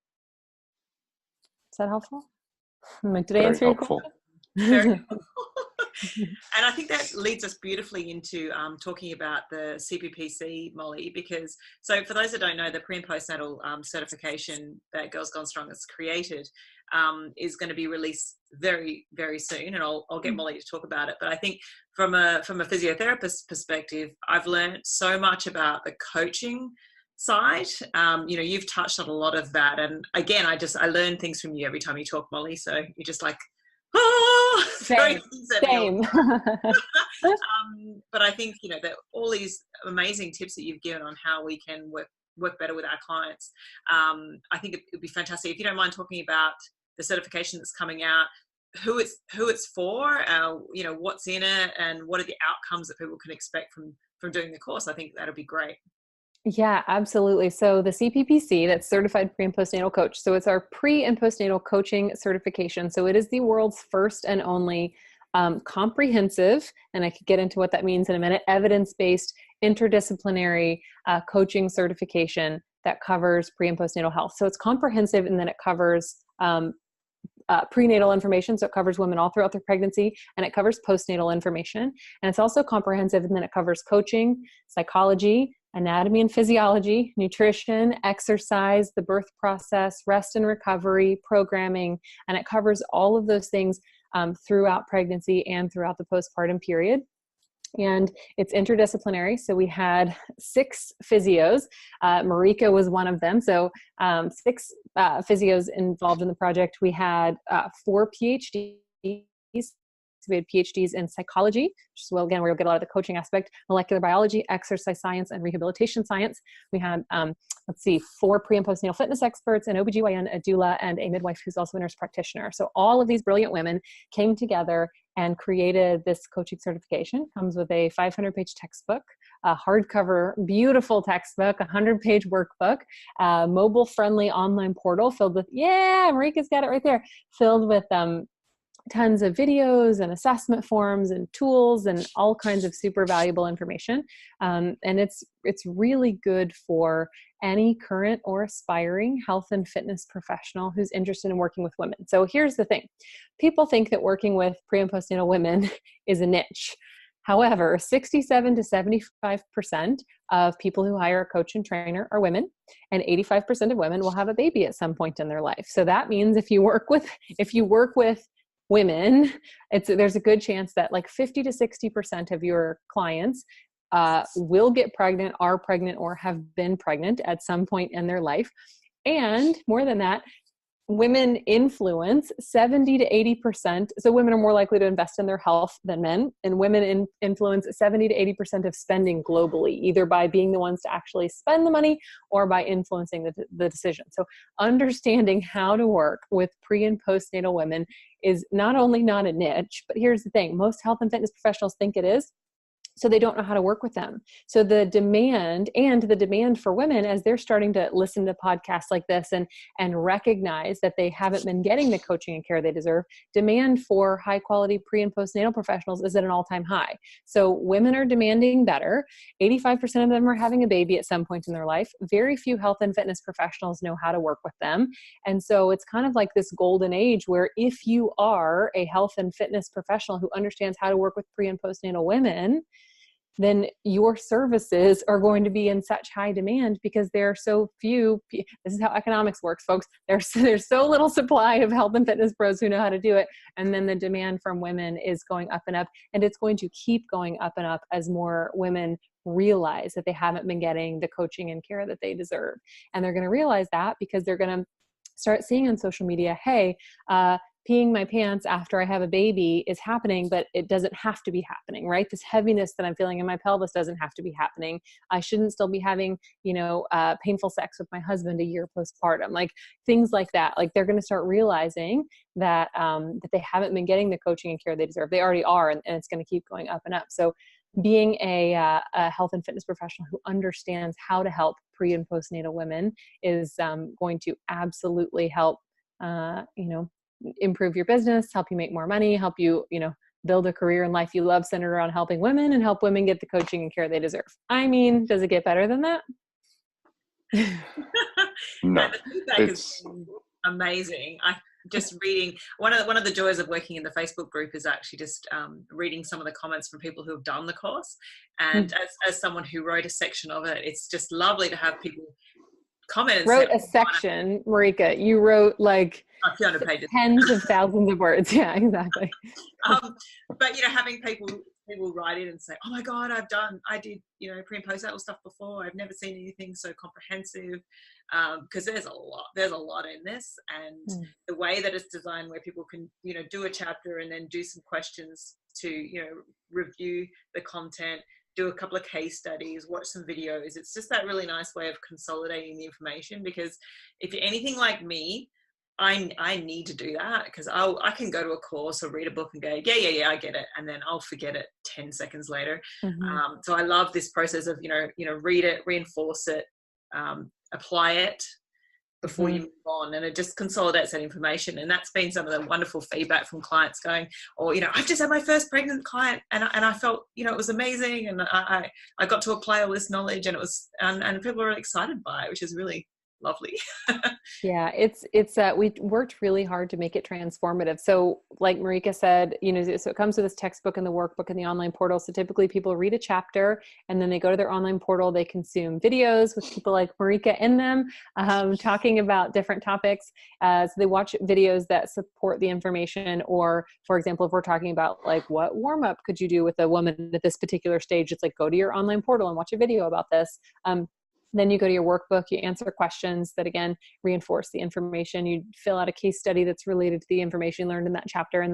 Is that helpful? Did I answer your question? Very helpful. And I think that leads us beautifully into talking about the CPPC, Molly, because, so for those that don't know, the pre and postnatal certification that Girls Gone Strong has created is going to be released very, very soon, and I'll get Molly to talk about it. But I think from a physiotherapist perspective, I've learned so much about the coaching side. You know, you've touched on a lot of that, and again, I learn things from you every time you talk, Molly. So you're just like, oh, same. But I think, you know, that all these amazing tips that you've given on how we can work better with our clients, I think it would be fantastic if you don't mind talking about the certification that's coming out, who it's for, you know, what's in it, and what are the outcomes that people can expect from doing the course. I think that'll be great. Yeah, absolutely. So the CPPC, that's Certified Pre and Postnatal Coach. So it's our pre and postnatal coaching certification. So it is the world's first and only comprehensive, and I could get into what that means in a minute, evidence-based interdisciplinary coaching certification that covers pre and postnatal health. So it's comprehensive, and then it covers prenatal information. So it covers women all throughout their pregnancy, and it covers postnatal information. And it's also comprehensive, and then it covers coaching, psychology, anatomy and physiology, nutrition, exercise, the birth process, rest and recovery, programming, and it covers all of those things throughout pregnancy and throughout the postpartum period. And it's interdisciplinary. So we had 6 physios. Marika was one of them. So 6 physios involved in the project. We had 4 PhDs. we had PhDs in psychology, which is, well, again, where you'll get a lot of the coaching aspect, molecular biology, exercise science, and rehabilitation science. We had, 4 pre and postnatal fitness experts, an OBGYN, a doula, and a midwife who's also a nurse practitioner. So all of these brilliant women came together and created this coaching certification. Comes with a 500-page textbook, a hardcover, beautiful textbook, a 100-page workbook, a mobile-friendly online portal filled with, Marika's got it right there, filled with tons of videos and assessment forms and tools and all kinds of super valuable information. And it's really good for any current or aspiring health and fitness professional who's interested in working with women. So here's the thing. People think that working with pre and postnatal women is a niche. However, 67 to 75% of people who hire a coach and trainer are women, and 85% of women will have a baby at some point in their life. So that means if you work with women, there's a good chance that like 50 to 60% of your clients will get pregnant, are pregnant, or have been pregnant at some point in their life. And more than that, women influence 70 to 80%. So women are more likely to invest in their health than men, and women influence 70 to 80% of spending globally, either by being the ones to actually spend the money or by influencing the decision. So understanding how to work with pre and postnatal women is not only not a niche, but here's the thing. Most health and fitness professionals think it is. So they don't know how to work with them. So the demand for women, as they're starting to listen to podcasts like this and recognize that they haven't been getting the coaching and care they deserve, demand for high quality pre and postnatal professionals is at an all-time high. So women are demanding better. 85% of them are having a baby at some point in their life. Very few health and fitness professionals know how to work with them. And so it's kind of like this golden age where if you are a health and fitness professional who understands how to work with pre and postnatal women, then your services are going to be in such high demand because there are so few. This is how economics works, folks. There's so little supply of health and fitness pros who know how to do it. And then the demand from women is going up and up, and it's going to keep going up and up as more women realize that they haven't been getting the coaching and care that they deserve. And they're going to realize that because they're going to start seeing on social media, hey, peeing my pants after I have a baby is happening, but it doesn't have to be happening, right? This heaviness that I'm feeling in my pelvis doesn't have to be happening. I shouldn't still be having, painful sex with my husband a year postpartum, like things like that. Like they're going to start realizing that they haven't been getting the coaching and care they deserve. They already are, and it's going to keep going up and up. So being a health and fitness professional who understands how to help pre and postnatal women is going to absolutely help, improve your business, help you make more money, help you, build a career and life you love centered around helping women and help women get the coaching and care they deserve. I mean, does it get better than that? No, the feedback is amazing. I just reading one of the joys of working in the Facebook group is actually just reading some of the comments from people who have done the course. And as someone who wrote a section of it, it's just lovely to have people comment. Marika, you wrote like a few hundred pages, tens of thousands of words. Yeah, exactly. But having people write in and say, oh my God, I did pre and postnatal stuff before. I've never seen anything so comprehensive, because there's a lot in this, and the way that it's designed where people can do a chapter and then do some questions to review the content, do a couple of case studies, watch some videos. It's just that really nice way of consolidating the information, because if you're anything like me, I need to do that, because I can go to a course or read a book and go, yeah, I get it. And then I'll forget it 10 seconds later. Mm-hmm. So I love this process of, read it, reinforce it, apply it before you move on. And it just consolidates that information. And that's been some of the wonderful feedback from clients going, I've just had my first pregnant client and I felt, it was amazing. And I got to apply all this knowledge, and it was, and people are excited by it, which is really lovely. Yeah, it's we worked really hard to make it transformative. So like Marika said, so it comes with this textbook and the workbook and the online portal. So typically people read a chapter and then they go to their online portal, they consume videos with people like Marika in them, talking about different topics. So they watch videos that support the information, or for example, if we're talking about like what warm-up could you do with a woman at this particular stage, it's like, go to your online portal and watch a video about this. Then you go to your workbook, you answer questions that again reinforce the information. You fill out a case study that's related to the information learned in that chapter, and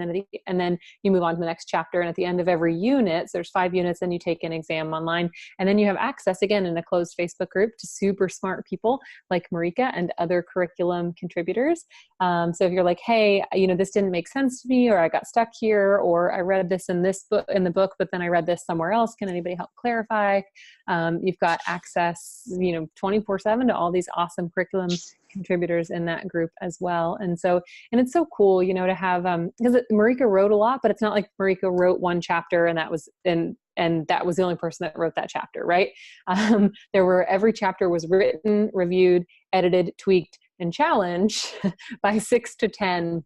then you move on to the next chapter. And at the end of every unit, so there's 5 units, then you take an exam online, and then you have access again in a closed Facebook group to super smart people like Marika and other curriculum contributors. So if you're like, hey, this didn't make sense to me, or I got stuck here, or I read this in the book, but then I read this somewhere else. Can anybody help clarify? You've got access, 24/7 to all these awesome curriculum contributors in that group as well. And it's so cool, to have, because Marika wrote a lot, but it's not like Marika wrote one chapter and that was the only person that wrote that chapter, right? Every chapter was written, reviewed, edited, tweaked, and challenged by 6 to 10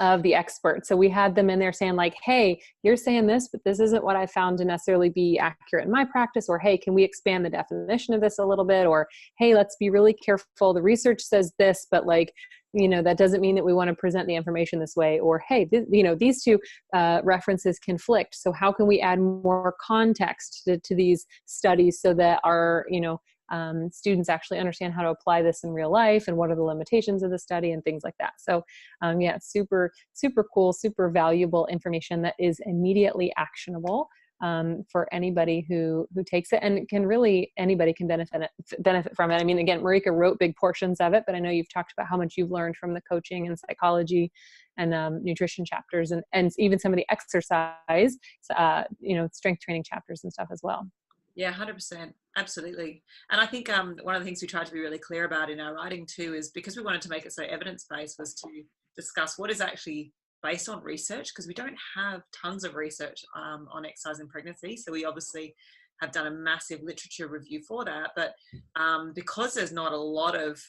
of the experts. So we had them in there saying like, hey, you're saying this, but this isn't what I found to necessarily be accurate in my practice. Or, hey, can we expand the definition of this a little bit? Or, hey, let's be really careful. The research says this, but that doesn't mean that we want to present the information this way. Or, hey, these two references conflict. So how can we add more context to these studies so that our, students actually understand how to apply this in real life, and what are the limitations of the study and things like that. So it's super, super cool, super valuable information that is immediately actionable for anybody who takes it, and anybody can benefit from it. I mean, again, Marika wrote big portions of it, but I know you've talked about how much you've learned from the coaching and psychology and nutrition chapters, and even some of the exercise, strength training chapters and stuff as well. Yeah, 100%. Absolutely. And I think one of the things we tried to be really clear about in our writing too is, because we wanted to make it so evidence-based, was to discuss what is actually based on research, because we don't have tons of research on exercise in pregnancy. So we obviously have done a massive literature review for that. But because there's not a lot of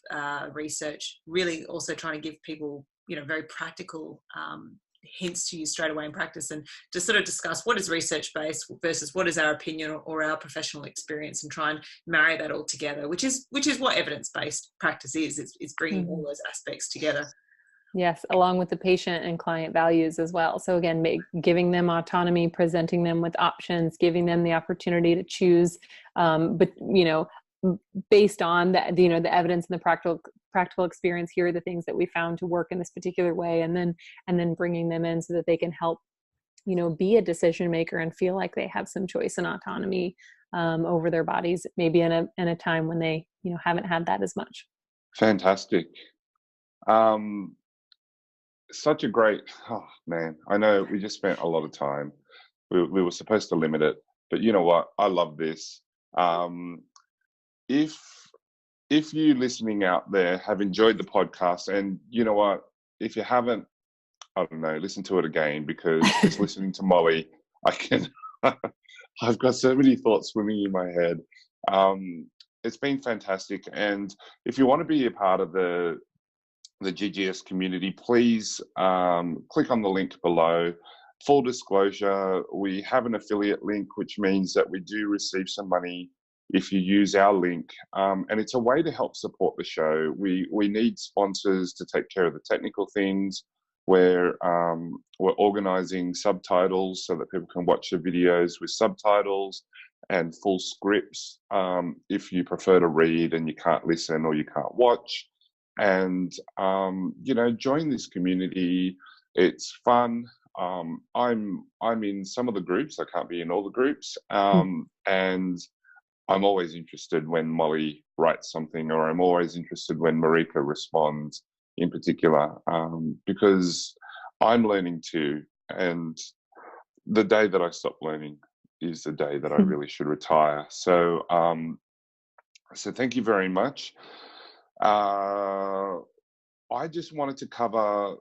research, really also trying to give people, very practical hints to use straight away in practice, and to sort of discuss what is research-based versus what is our opinion or our professional experience, and try and marry that all together, which is what evidence-based practice is. It's bringing all those aspects together. Yes, along with the patient and client values as well. So again, giving them autonomy, presenting them with options, giving them the opportunity to choose, but based on the the evidence and the practical experience, here are the things that we found to work in this particular way, and then bringing them in so that they can help be a decision maker and feel like they have some choice and autonomy over their bodies, maybe in a time when they haven't had that as much. Fantastic. Such a great, oh man, I know we just spent a lot of time. We were supposed to limit it, but you know what? I love this. If you listening out there have enjoyed the podcast, and you know what, if you haven't, I don't know, listen to it again, because just listening to Molly, I've got so many thoughts swimming in my head. It's been fantastic. And if you want to be a part of the GGS community, please click on the link below. Full disclosure, we have an affiliate link, which means that we do receive some money if you use our link, and it's a way to help support the show. We need sponsors to take care of the technical things. We're organizing subtitles so that people can watch the videos with subtitles and full scripts if you prefer to read and you can't listen or you can't watch. And join this community. It's fun. I'm in some of the groups. I can't be in all the groups, and I'm always interested when Molly writes something, or I'm always interested when Marika responds in particular, because I'm learning too. And the day that I stop learning is the day that I really should retire. So thank you very much. I just wanted to cover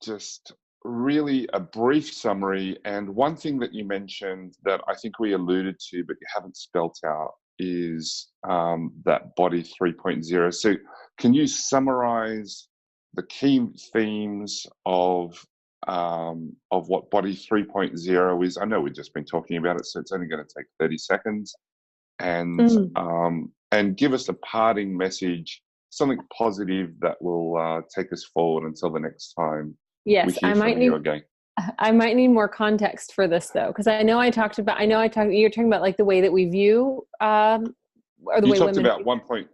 just really a brief summary, and one thing that you mentioned that I think we alluded to but you haven't spelt out is that body 3.0. So can you summarize the key themes of what body 3.0 is? I know we've just been talking about it, so it's only going to take 30 seconds, and give us a parting message, something positive that will take us forward until the next time. Yes, I might need more context for this though, because you're talking about like the way that we view or the You way talked women. about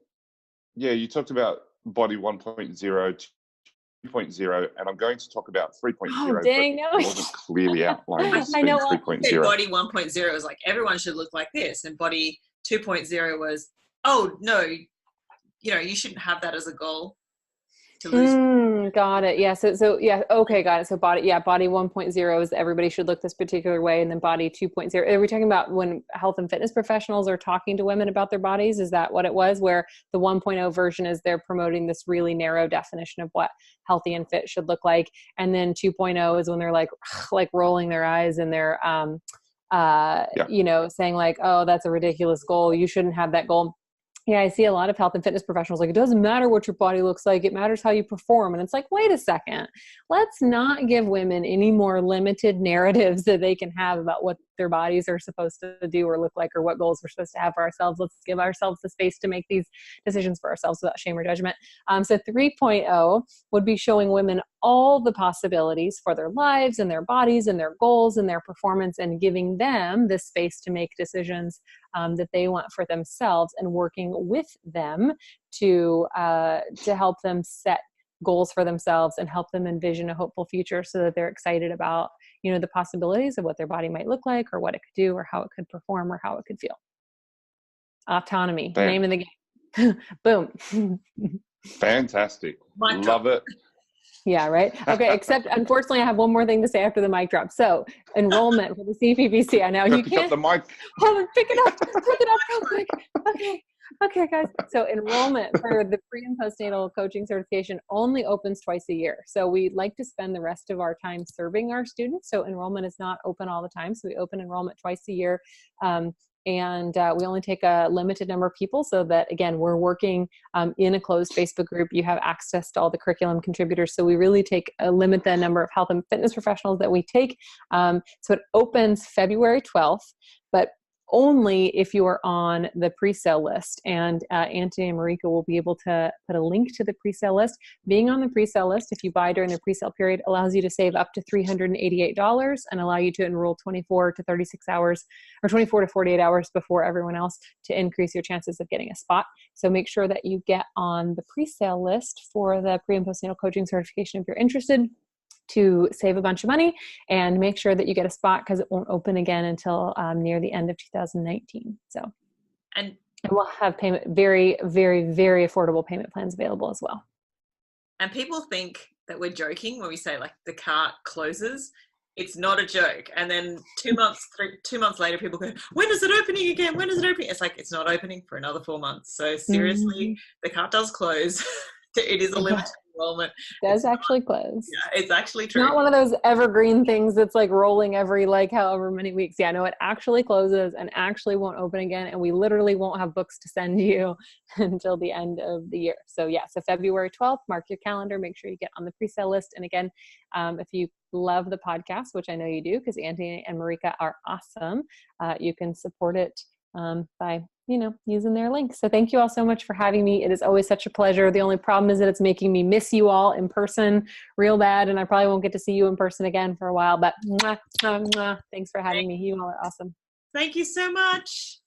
you talked about body 1.0, 2.0, and I'm going to talk about 3.0. Oh, dang, but it wasn't clearly outlined as I being know. 3.0. Body 1.0 was like, everyone should look like this. And body 2.0 was, oh, no, you shouldn't have that as a goal to lose. Got it. Yeah. So yeah. Okay. Got it. So body 1.0 is everybody should look this particular way. And then body 2.0, are we talking about when health and fitness professionals are talking to women about their bodies? Is that what it was, where the 1.0 version is they're promoting this really narrow definition of what healthy and fit should look like. And then 2.0 is when they're like rolling their eyes and they're, saying like, oh, that's a ridiculous goal. You shouldn't have that goal. Yeah, I see a lot of health and fitness professionals like, it doesn't matter what your body looks like. It matters how you perform. And it's like, wait a second. Let's not give women any more limited narratives that they can have about what their bodies are supposed to do or look like, or what goals we're supposed to have for ourselves. Let's give ourselves the space to make these decisions for ourselves without shame or judgment. So 3.0 would be showing women all the possibilities for their lives and their bodies and their goals and their performance, and giving them the space to make decisions that they want for themselves, and working with them to help them set goals for themselves and help them envision a hopeful future, so that they're excited about, the possibilities of what their body might look like, or what it could do, or how it could perform, or how it could feel. Autonomy, Bam. name of the game. Boom. Fantastic. Mic Love it. Yeah, right. Okay, except unfortunately, I have one more thing to say after the mic drop. So enrollment for the CPPC. I know you Pick up can't. the mic. Hold on, pick it up real quick. Okay, guys. So enrollment for the pre and postnatal coaching certification only opens twice a year. So we like to spend the rest of our time serving our students. So enrollment is not open all the time. So we open enrollment twice a year. And we only take a limited number of people, so that, again, we're working in a closed Facebook group. You have access to all the curriculum contributors. So we really limit the number of health and fitness professionals that we take. So it opens February 12th, but only if you are on the pre-sale list. And Antony and Marika will be able to put a link to the pre-sale list. Being on the pre-sale list, if you buy during the pre-sale period, allows you to save up to $388 and allow you to enroll 24 to 36 hours or 24 to 48 hours before everyone else, to increase your chances of getting a spot. So make sure that you get on the pre-sale list for the pre and postnatal coaching certification if you're interested, to save a bunch of money, and make sure that you get a spot, because it won't open again until near the end of 2019. So, and we'll have very, very, very affordable payment plans available as well. And people think that we're joking when we say like the cart closes. It's not a joke. And then 2 months later, people go, when is it opening again? When is it opening? It's like, it's not opening for another 4 months. So seriously, the cart does close. It is a limited enrollment. It does actually close. Yeah, it's actually true. Not one of those evergreen things that's like rolling every however many weeks. Yeah, no, it actually closes and actually won't open again. And we literally won't have books to send you until the end of the year. So yeah, so February 12th, mark your calendar, make sure you get on the pre-sale list. And again, if you love the podcast, which I know you do, because Antony and Marika are awesome, you can support it by using their link. So thank you all so much for having me. It is always such a pleasure. The only problem is that it's making me miss you all in person real bad, and I probably won't get to see you in person again for a while, but mwah, mwah, mwah. Thanks for having me. You all are awesome. Thank you so much.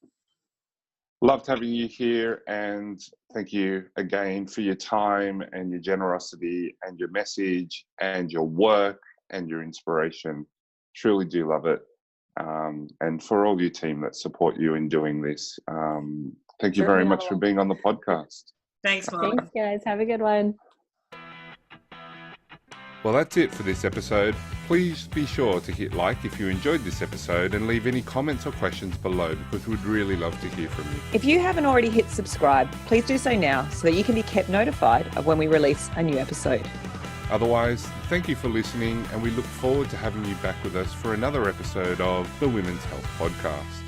Loved having you here, and thank you again for your time and your generosity and your message and your work and your inspiration. Truly do love it. And for all your team that support you in doing this, thank you very much for being on the podcast. Thanks, Molly. Thanks, guys. Have a good one. Well, that's it for this episode. Please be sure to hit like if you enjoyed this episode, and leave any comments or questions below, because we'd really love to hear from you. If you haven't already hit subscribe, please do so now, so that you can be kept notified of when we release a new episode. Otherwise, thank you for listening, and we look forward to having you back with us for another episode of the Women's Health Podcast.